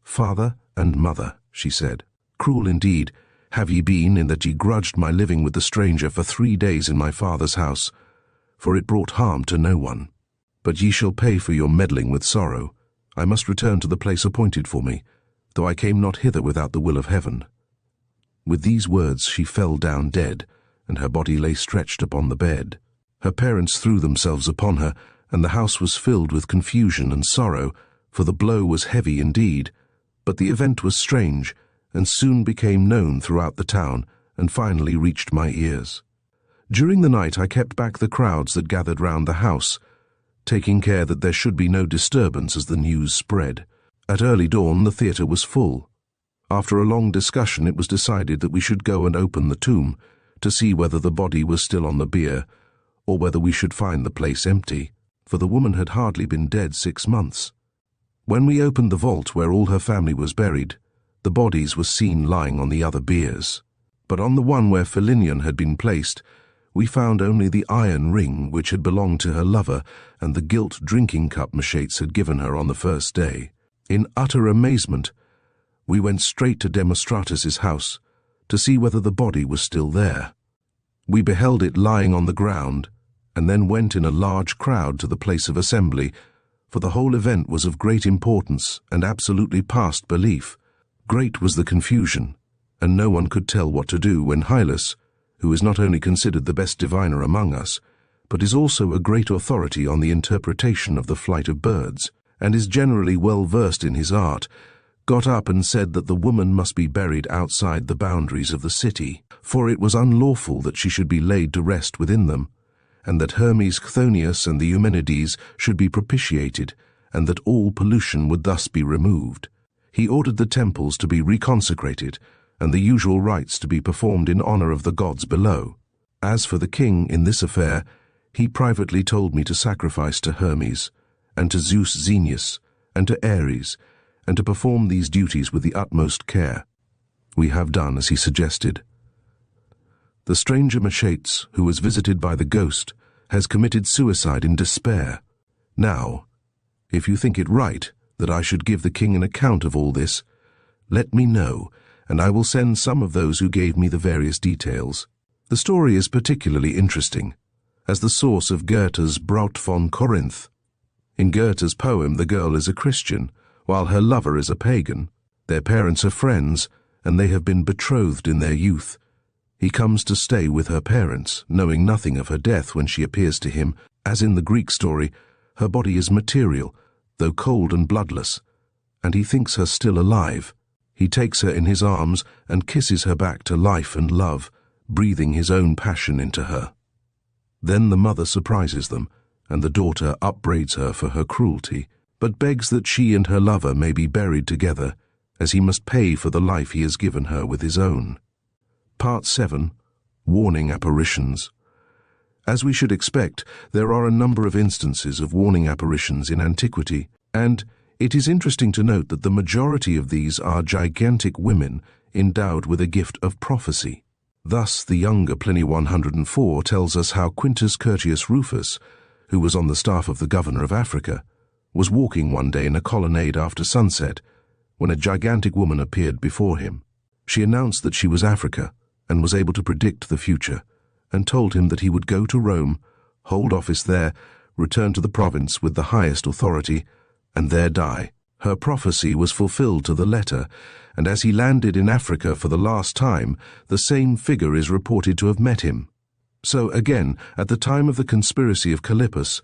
"Father and mother," she said, "cruel indeed have ye been in that ye grudged my living with the stranger for 3 days in my father's house, for it brought harm to no one. But ye shall pay for your meddling with sorrow. I must return to the place appointed for me, though I came not hither without the will of heaven." With these words she fell down dead, and her body lay stretched upon the bed. Her parents threw themselves upon her, and the house was filled with confusion and sorrow, for the blow was heavy indeed. But the event was strange, and soon became known throughout the town, and finally reached my ears. During the night I kept back the crowds that gathered round the house, taking care that there should be no disturbance as the news spread. At early dawn the theatre was full. After a long discussion it was decided that we should go and open the tomb, to see whether the body was still on the bier, or whether we should find the place empty, for the woman had hardly been dead 6 months. When we opened the vault where all her family was buried, the bodies were seen lying on the other biers. But on the one where Felinian had been placed, we found only the iron ring which had belonged to her lover and the gilt drinking cup Machetes had given her on the first day. In utter amazement, we went straight to Demostratus's house to see whether the body was still there. We beheld it lying on the ground, and then went in a large crowd to the place of assembly, for the whole event was of great importance and absolutely past belief. Great was the confusion, and no one could tell what to do when Hylas, who is not only considered the best diviner among us, but is also a great authority on the interpretation of the flight of birds, and is generally well versed in his art, got up and said that the woman must be buried outside the boundaries of the city, for it was unlawful that she should be laid to rest within them, and that Hermes Chthonius and the Eumenides should be propitiated, and that all pollution would thus be removed. He ordered the temples to be reconsecrated, and the usual rites to be performed in honor of the gods below. As for the king in this affair, he privately told me to sacrifice to Hermes, and to Zeus Xenius, and to Ares, and to perform these duties with the utmost care. We have done as he suggested. The stranger Machates, who was visited by the ghost, has committed suicide in despair. Now, if you think it right that I should give the king an account of all this, let me know, and I will send some of those who gave me the various details. The story is particularly interesting, as the source of Goethe's Braut von Korinth. In Goethe's poem, the girl is a Christian, while her lover is a pagan. Their parents are friends, and they have been betrothed in their youth. He comes to stay with her parents, knowing nothing of her death when she appears to him. As in the Greek story, her body is material, though cold and bloodless, and he thinks her still alive. He takes her in his arms and kisses her back to life and love, breathing his own passion into her. Then the mother surprises them, and the daughter upbraids her for her cruelty, but begs that she and her lover may be buried together, as he must pay for the life he has given her with his own. Part 7. Warning Apparitions. As we should expect, there are a number of instances of warning apparitions in antiquity, and it is interesting to note that the majority of these are gigantic women endowed with a gift of prophecy. Thus, the younger Pliny 104 tells us how Quintus Curtius Rufus, who was on the staff of the governor of Africa, was walking one day in a colonnade after sunset, when a gigantic woman appeared before him. She announced that she was Africa, and was able to predict the future, and told him that he would go to Rome, hold office there, return to the province with the highest authority, and there die. Her prophecy was fulfilled to the letter, and as he landed in Africa for the last time, the same figure is reported to have met him. So again, at the time of the conspiracy of Callippus,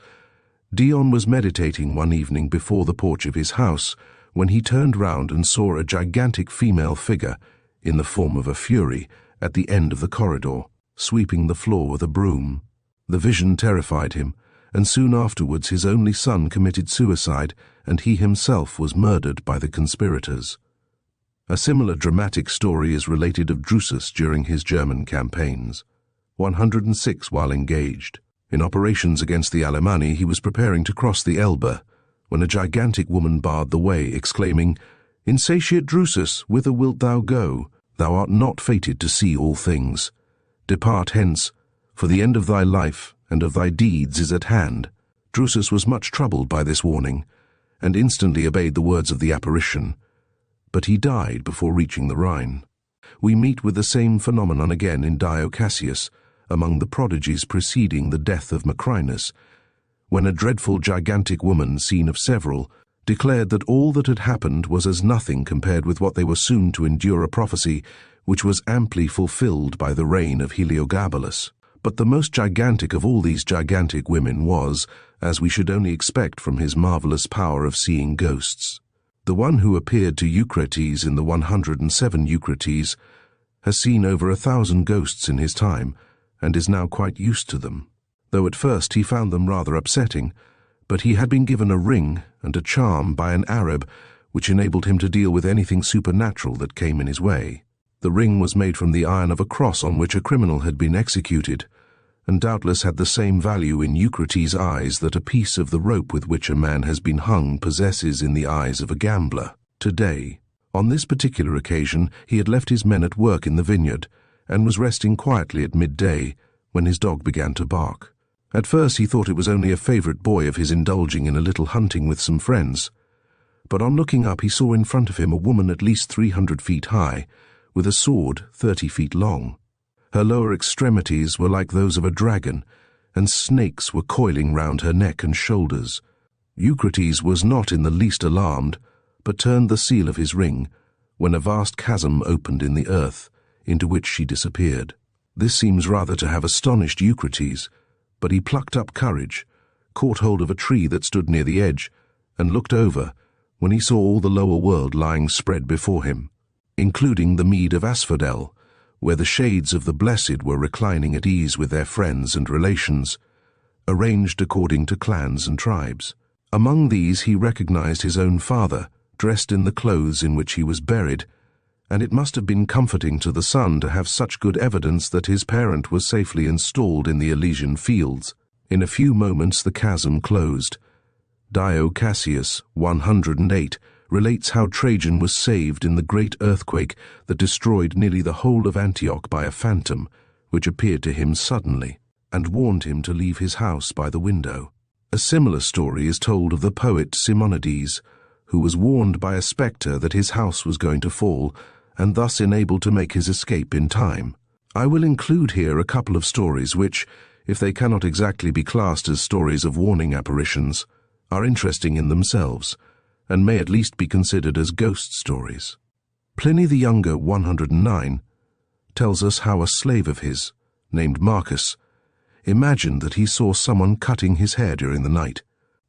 Dion was meditating one evening before the porch of his house, when he turned round and saw a gigantic female figure, in the form of a fury, at the end of the corridor, sweeping the floor with a broom. The vision terrified him, and soon afterwards his only son committed suicide, and he himself was murdered by the conspirators. A similar dramatic story is related of Drusus during his German campaigns. 106 while engaged. In operations against the Alemanni, he was preparing to cross the Elbe, when a gigantic woman barred the way, exclaiming, "Insatiate Drusus, whither wilt thou go? Thou art not fated to see all things. Depart hence, for the end of thy life and of thy deeds is at hand." Drusus was much troubled by this warning, and instantly obeyed the words of the apparition, but he died before reaching the Rhine. We meet with the same phenomenon again in Dio Cassius, among the prodigies preceding the death of Macrinus, when a dreadful gigantic woman, seen of several, declared that all that had happened was as nothing compared with what they were soon to endure, a prophecy which was amply fulfilled by the reign of Heliogabalus. But the most gigantic of all these gigantic women was, as we should only expect from his marvelous power of seeing ghosts. The one who appeared to Eucrates in the 107 Eucrates has seen over 1,000 ghosts in his time, and is now quite used to them, though at first he found them rather upsetting. But he had been given a ring and a charm by an Arab which enabled him to deal with anything supernatural that came in his way. The ring was made from the iron of a cross on which a criminal had been executed, and doubtless had the same value in Eucrates' eyes that a piece of the rope with which a man has been hung possesses in the eyes of a gambler. Today, on this particular occasion, he had left his men at work in the vineyard, and was resting quietly at midday, when his dog began to bark. At first he thought it was only a favourite boy of his indulging in a little hunting with some friends, but on looking up he saw in front of him a woman at least 300 feet high, with a sword 30 feet long. Her lower extremities were like those of a dragon, and snakes were coiling round her neck and shoulders. Eucrates was not in the least alarmed, but turned the seal of his ring, when a vast chasm opened in the earth, into which she disappeared. This seems rather to have astonished Eucrates, but he plucked up courage, caught hold of a tree that stood near the edge, and looked over, when he saw all the lower world lying spread before him, including the mead of asphodel, where the shades of the blessed were reclining at ease with their friends and relations, arranged according to clans and tribes. Among these he recognized his own father, dressed in the clothes in which he was buried, and it must have been comforting to the son to have such good evidence that his parent was safely installed in the Elysian fields. In a few moments the chasm closed. Dio Cassius, 108, relates how Trajan was saved in the great earthquake that destroyed nearly the whole of Antioch by a phantom, which appeared to him suddenly, and warned him to leave his house by the window. A similar story is told of the poet Simonides, who was warned by a spectre that his house was going to fall, and thus enabled to make his escape in time. I will include here a couple of stories which, if they cannot exactly be classed as stories of warning apparitions, are interesting in themselves, and may at least be considered as ghost stories. Pliny the Younger, 109, tells us how a slave of his, named Marcus, imagined that he saw someone cutting his hair during the night.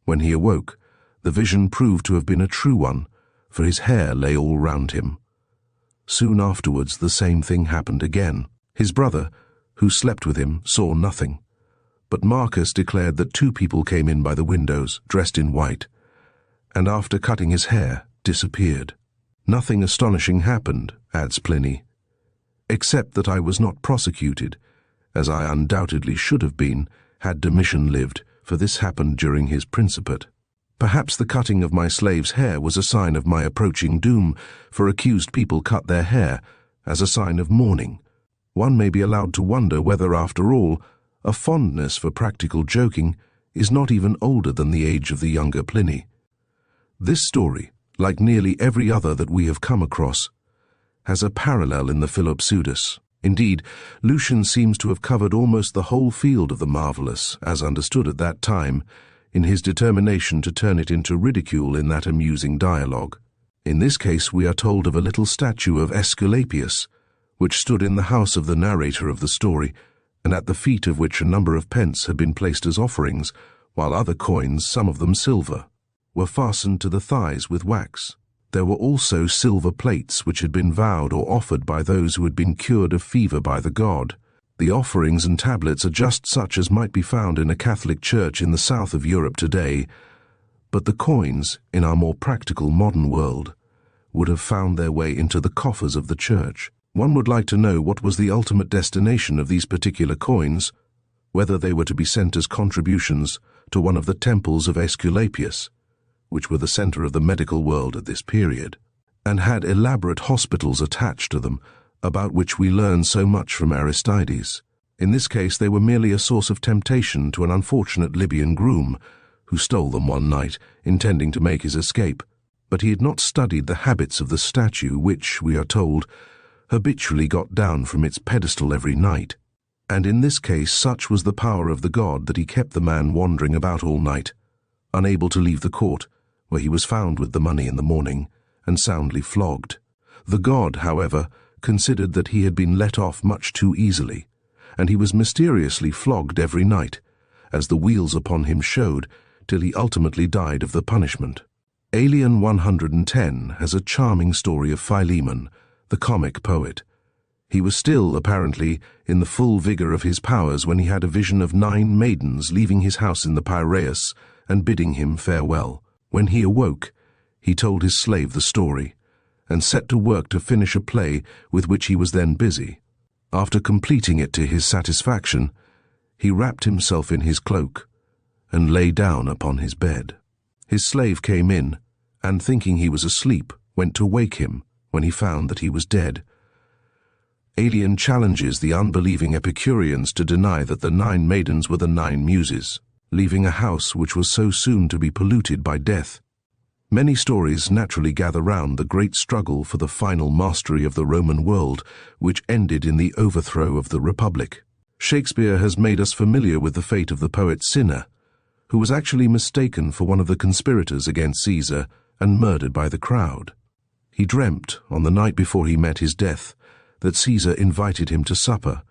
When he awoke, the vision proved to have been a true one, for his hair lay all round him. Soon afterwards the same thing happened again. His brother, who slept with him, saw nothing, but Marcus declared that two people came in by the windows, dressed in white, and after cutting his hair, disappeared. Nothing astonishing happened, adds Pliny, except that I was not prosecuted, as I undoubtedly should have been had Domitian lived, for this happened during his principate. Perhaps the cutting of my slave's hair was a sign of my approaching doom, for accused people cut their hair as a sign of mourning. One may be allowed to wonder whether, after all, a fondness for practical joking is not even older than the age of the younger Pliny. This story, like nearly every other that we have come across, has a parallel in the Philopseudus. Indeed, Lucian seems to have covered almost the whole field of the marvelous, as understood at that time, in his determination to turn it into ridicule in that amusing dialogue. In this case we are told of a little statue of Aesculapius, which stood in the house of the narrator of the story, and at the feet of which a number of pence had been placed as offerings, while other coins, some of them silver, were fastened to the thighs with wax. There were also silver plates which had been vowed or offered by those who had been cured of fever by the god. The offerings and tablets are just such as might be found in a Catholic church in the south of Europe today, but the coins, in our more practical modern world, would have found their way into the coffers of the church. One would like to know what was the ultimate destination of these particular coins, whether they were to be sent as contributions to one of the temples of Aesculapius, which were the center of the medical world at this period, and had elaborate hospitals attached to them, about which we learn so much from Aristides. In this case they were merely a source of temptation to an unfortunate Libyan groom, who stole them one night, intending to make his escape. But he had not studied the habits of the statue which, we are told, habitually got down from its pedestal every night. And in this case such was the power of the god that he kept the man wandering about all night, unable to leave the court, where he was found with the money in the morning, and soundly flogged. The god, however, considered that he had been let off much too easily, and he was mysteriously flogged every night, as the wheals upon him showed, till he ultimately died of the punishment. Aelian 110 has a charming story of Philemon, the comic poet. He was still, apparently, in the full vigor of his powers when he had a vision of 9 maidens leaving his house in the Piraeus and bidding him farewell. When he awoke, he told his slave the story, and set to work to finish a play with which he was then busy. After completing it to his satisfaction, he wrapped himself in his cloak and lay down upon his bed. His slave came in, and thinking he was asleep, went to wake him, when he found that he was dead. Aelian challenges the unbelieving Epicureans to deny that the 9 maidens were the 9 muses, leaving a house which was so soon to be polluted by death. Many stories naturally gather round the great struggle for the final mastery of the Roman world, which ended in the overthrow of the Republic. Shakespeare has made us familiar with the fate of the poet Cinna, who was actually mistaken for one of the conspirators against Caesar and murdered by the crowd. He dreamt, on the night before he met his death, that Caesar invited him to supper,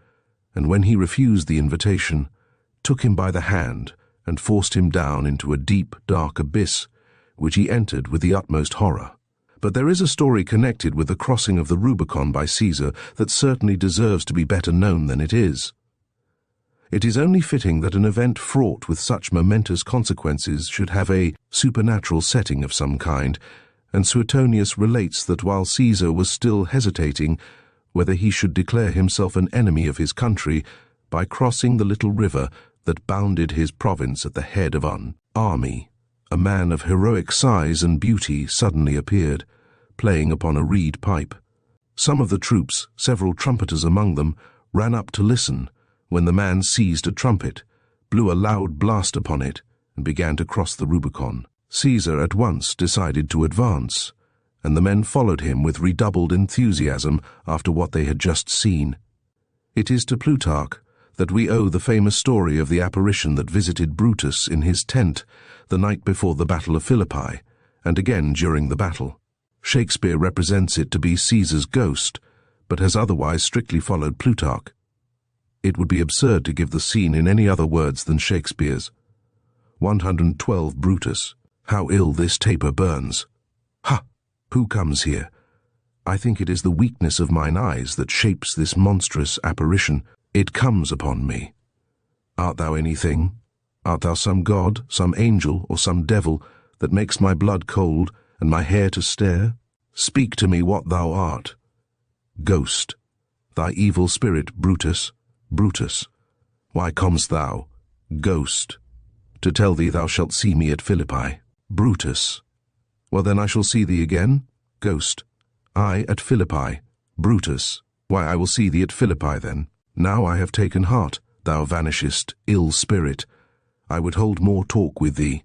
and when he refused the invitation, took him by the hand and forced him down into a deep, dark abyss, which he entered with the utmost horror. But there is a story connected with the crossing of the Rubicon by Caesar that certainly deserves to be better known than it is. It is only fitting that an event fraught with such momentous consequences should have a supernatural setting of some kind, and Suetonius relates that while Caesar was still hesitating whether he should declare himself an enemy of his country by crossing the little river that bounded his province at the head of an army, a man of heroic size and beauty suddenly appeared, playing upon a reed pipe. Some of the troops, several trumpeters among them, ran up to listen, when the man seized a trumpet, blew a loud blast upon it, and began to cross the Rubicon. Caesar at once decided to advance, and the men followed him with redoubled enthusiasm after what they had just seen. It is to Plutarch that we owe the famous story of the apparition that visited Brutus in his tent the night before the Battle of Philippi, and again during the battle. Shakespeare represents it to be Caesar's ghost, but has otherwise strictly followed Plutarch. It would be absurd to give the scene in any other words than Shakespeare's. 112 Brutus. How ill this taper burns. Ha! Who comes here? I think it is the weakness of mine eyes that shapes this monstrous apparition. It comes upon me. Art thou anything? Art thou some god, some angel, or some devil, that makes my blood cold, and my hair to stare? Speak to me what thou art. Ghost. Thy evil spirit, Brutus. Brutus. Why comest thou? Ghost. To tell thee thou shalt see me at Philippi. Brutus. Well, then I shall see thee again. Ghost. I at Philippi. Brutus. Why, I will see thee at Philippi then. Now I have taken heart, thou vanishest, ill spirit. I would hold more talk with thee.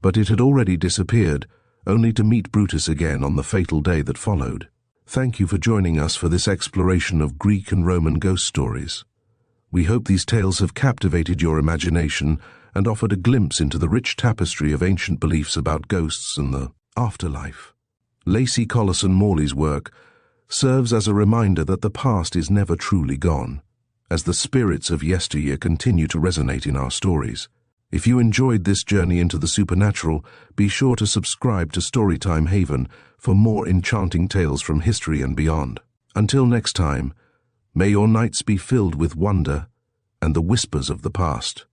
But it had already disappeared, only to meet Brutus again on the fatal day that followed. Thank you for joining us for this exploration of Greek and Roman ghost stories. We hope these tales have captivated your imagination and offered a glimpse into the rich tapestry of ancient beliefs about ghosts and the afterlife. Lacy Collison-Morley's work serves as a reminder that the past is never truly gone, as the spirits of yesteryear continue to resonate in our stories. If you enjoyed this journey into the supernatural, be sure to subscribe to Storytime Haven for more enchanting tales from history and beyond. Until next time, may your nights be filled with wonder and the whispers of the past.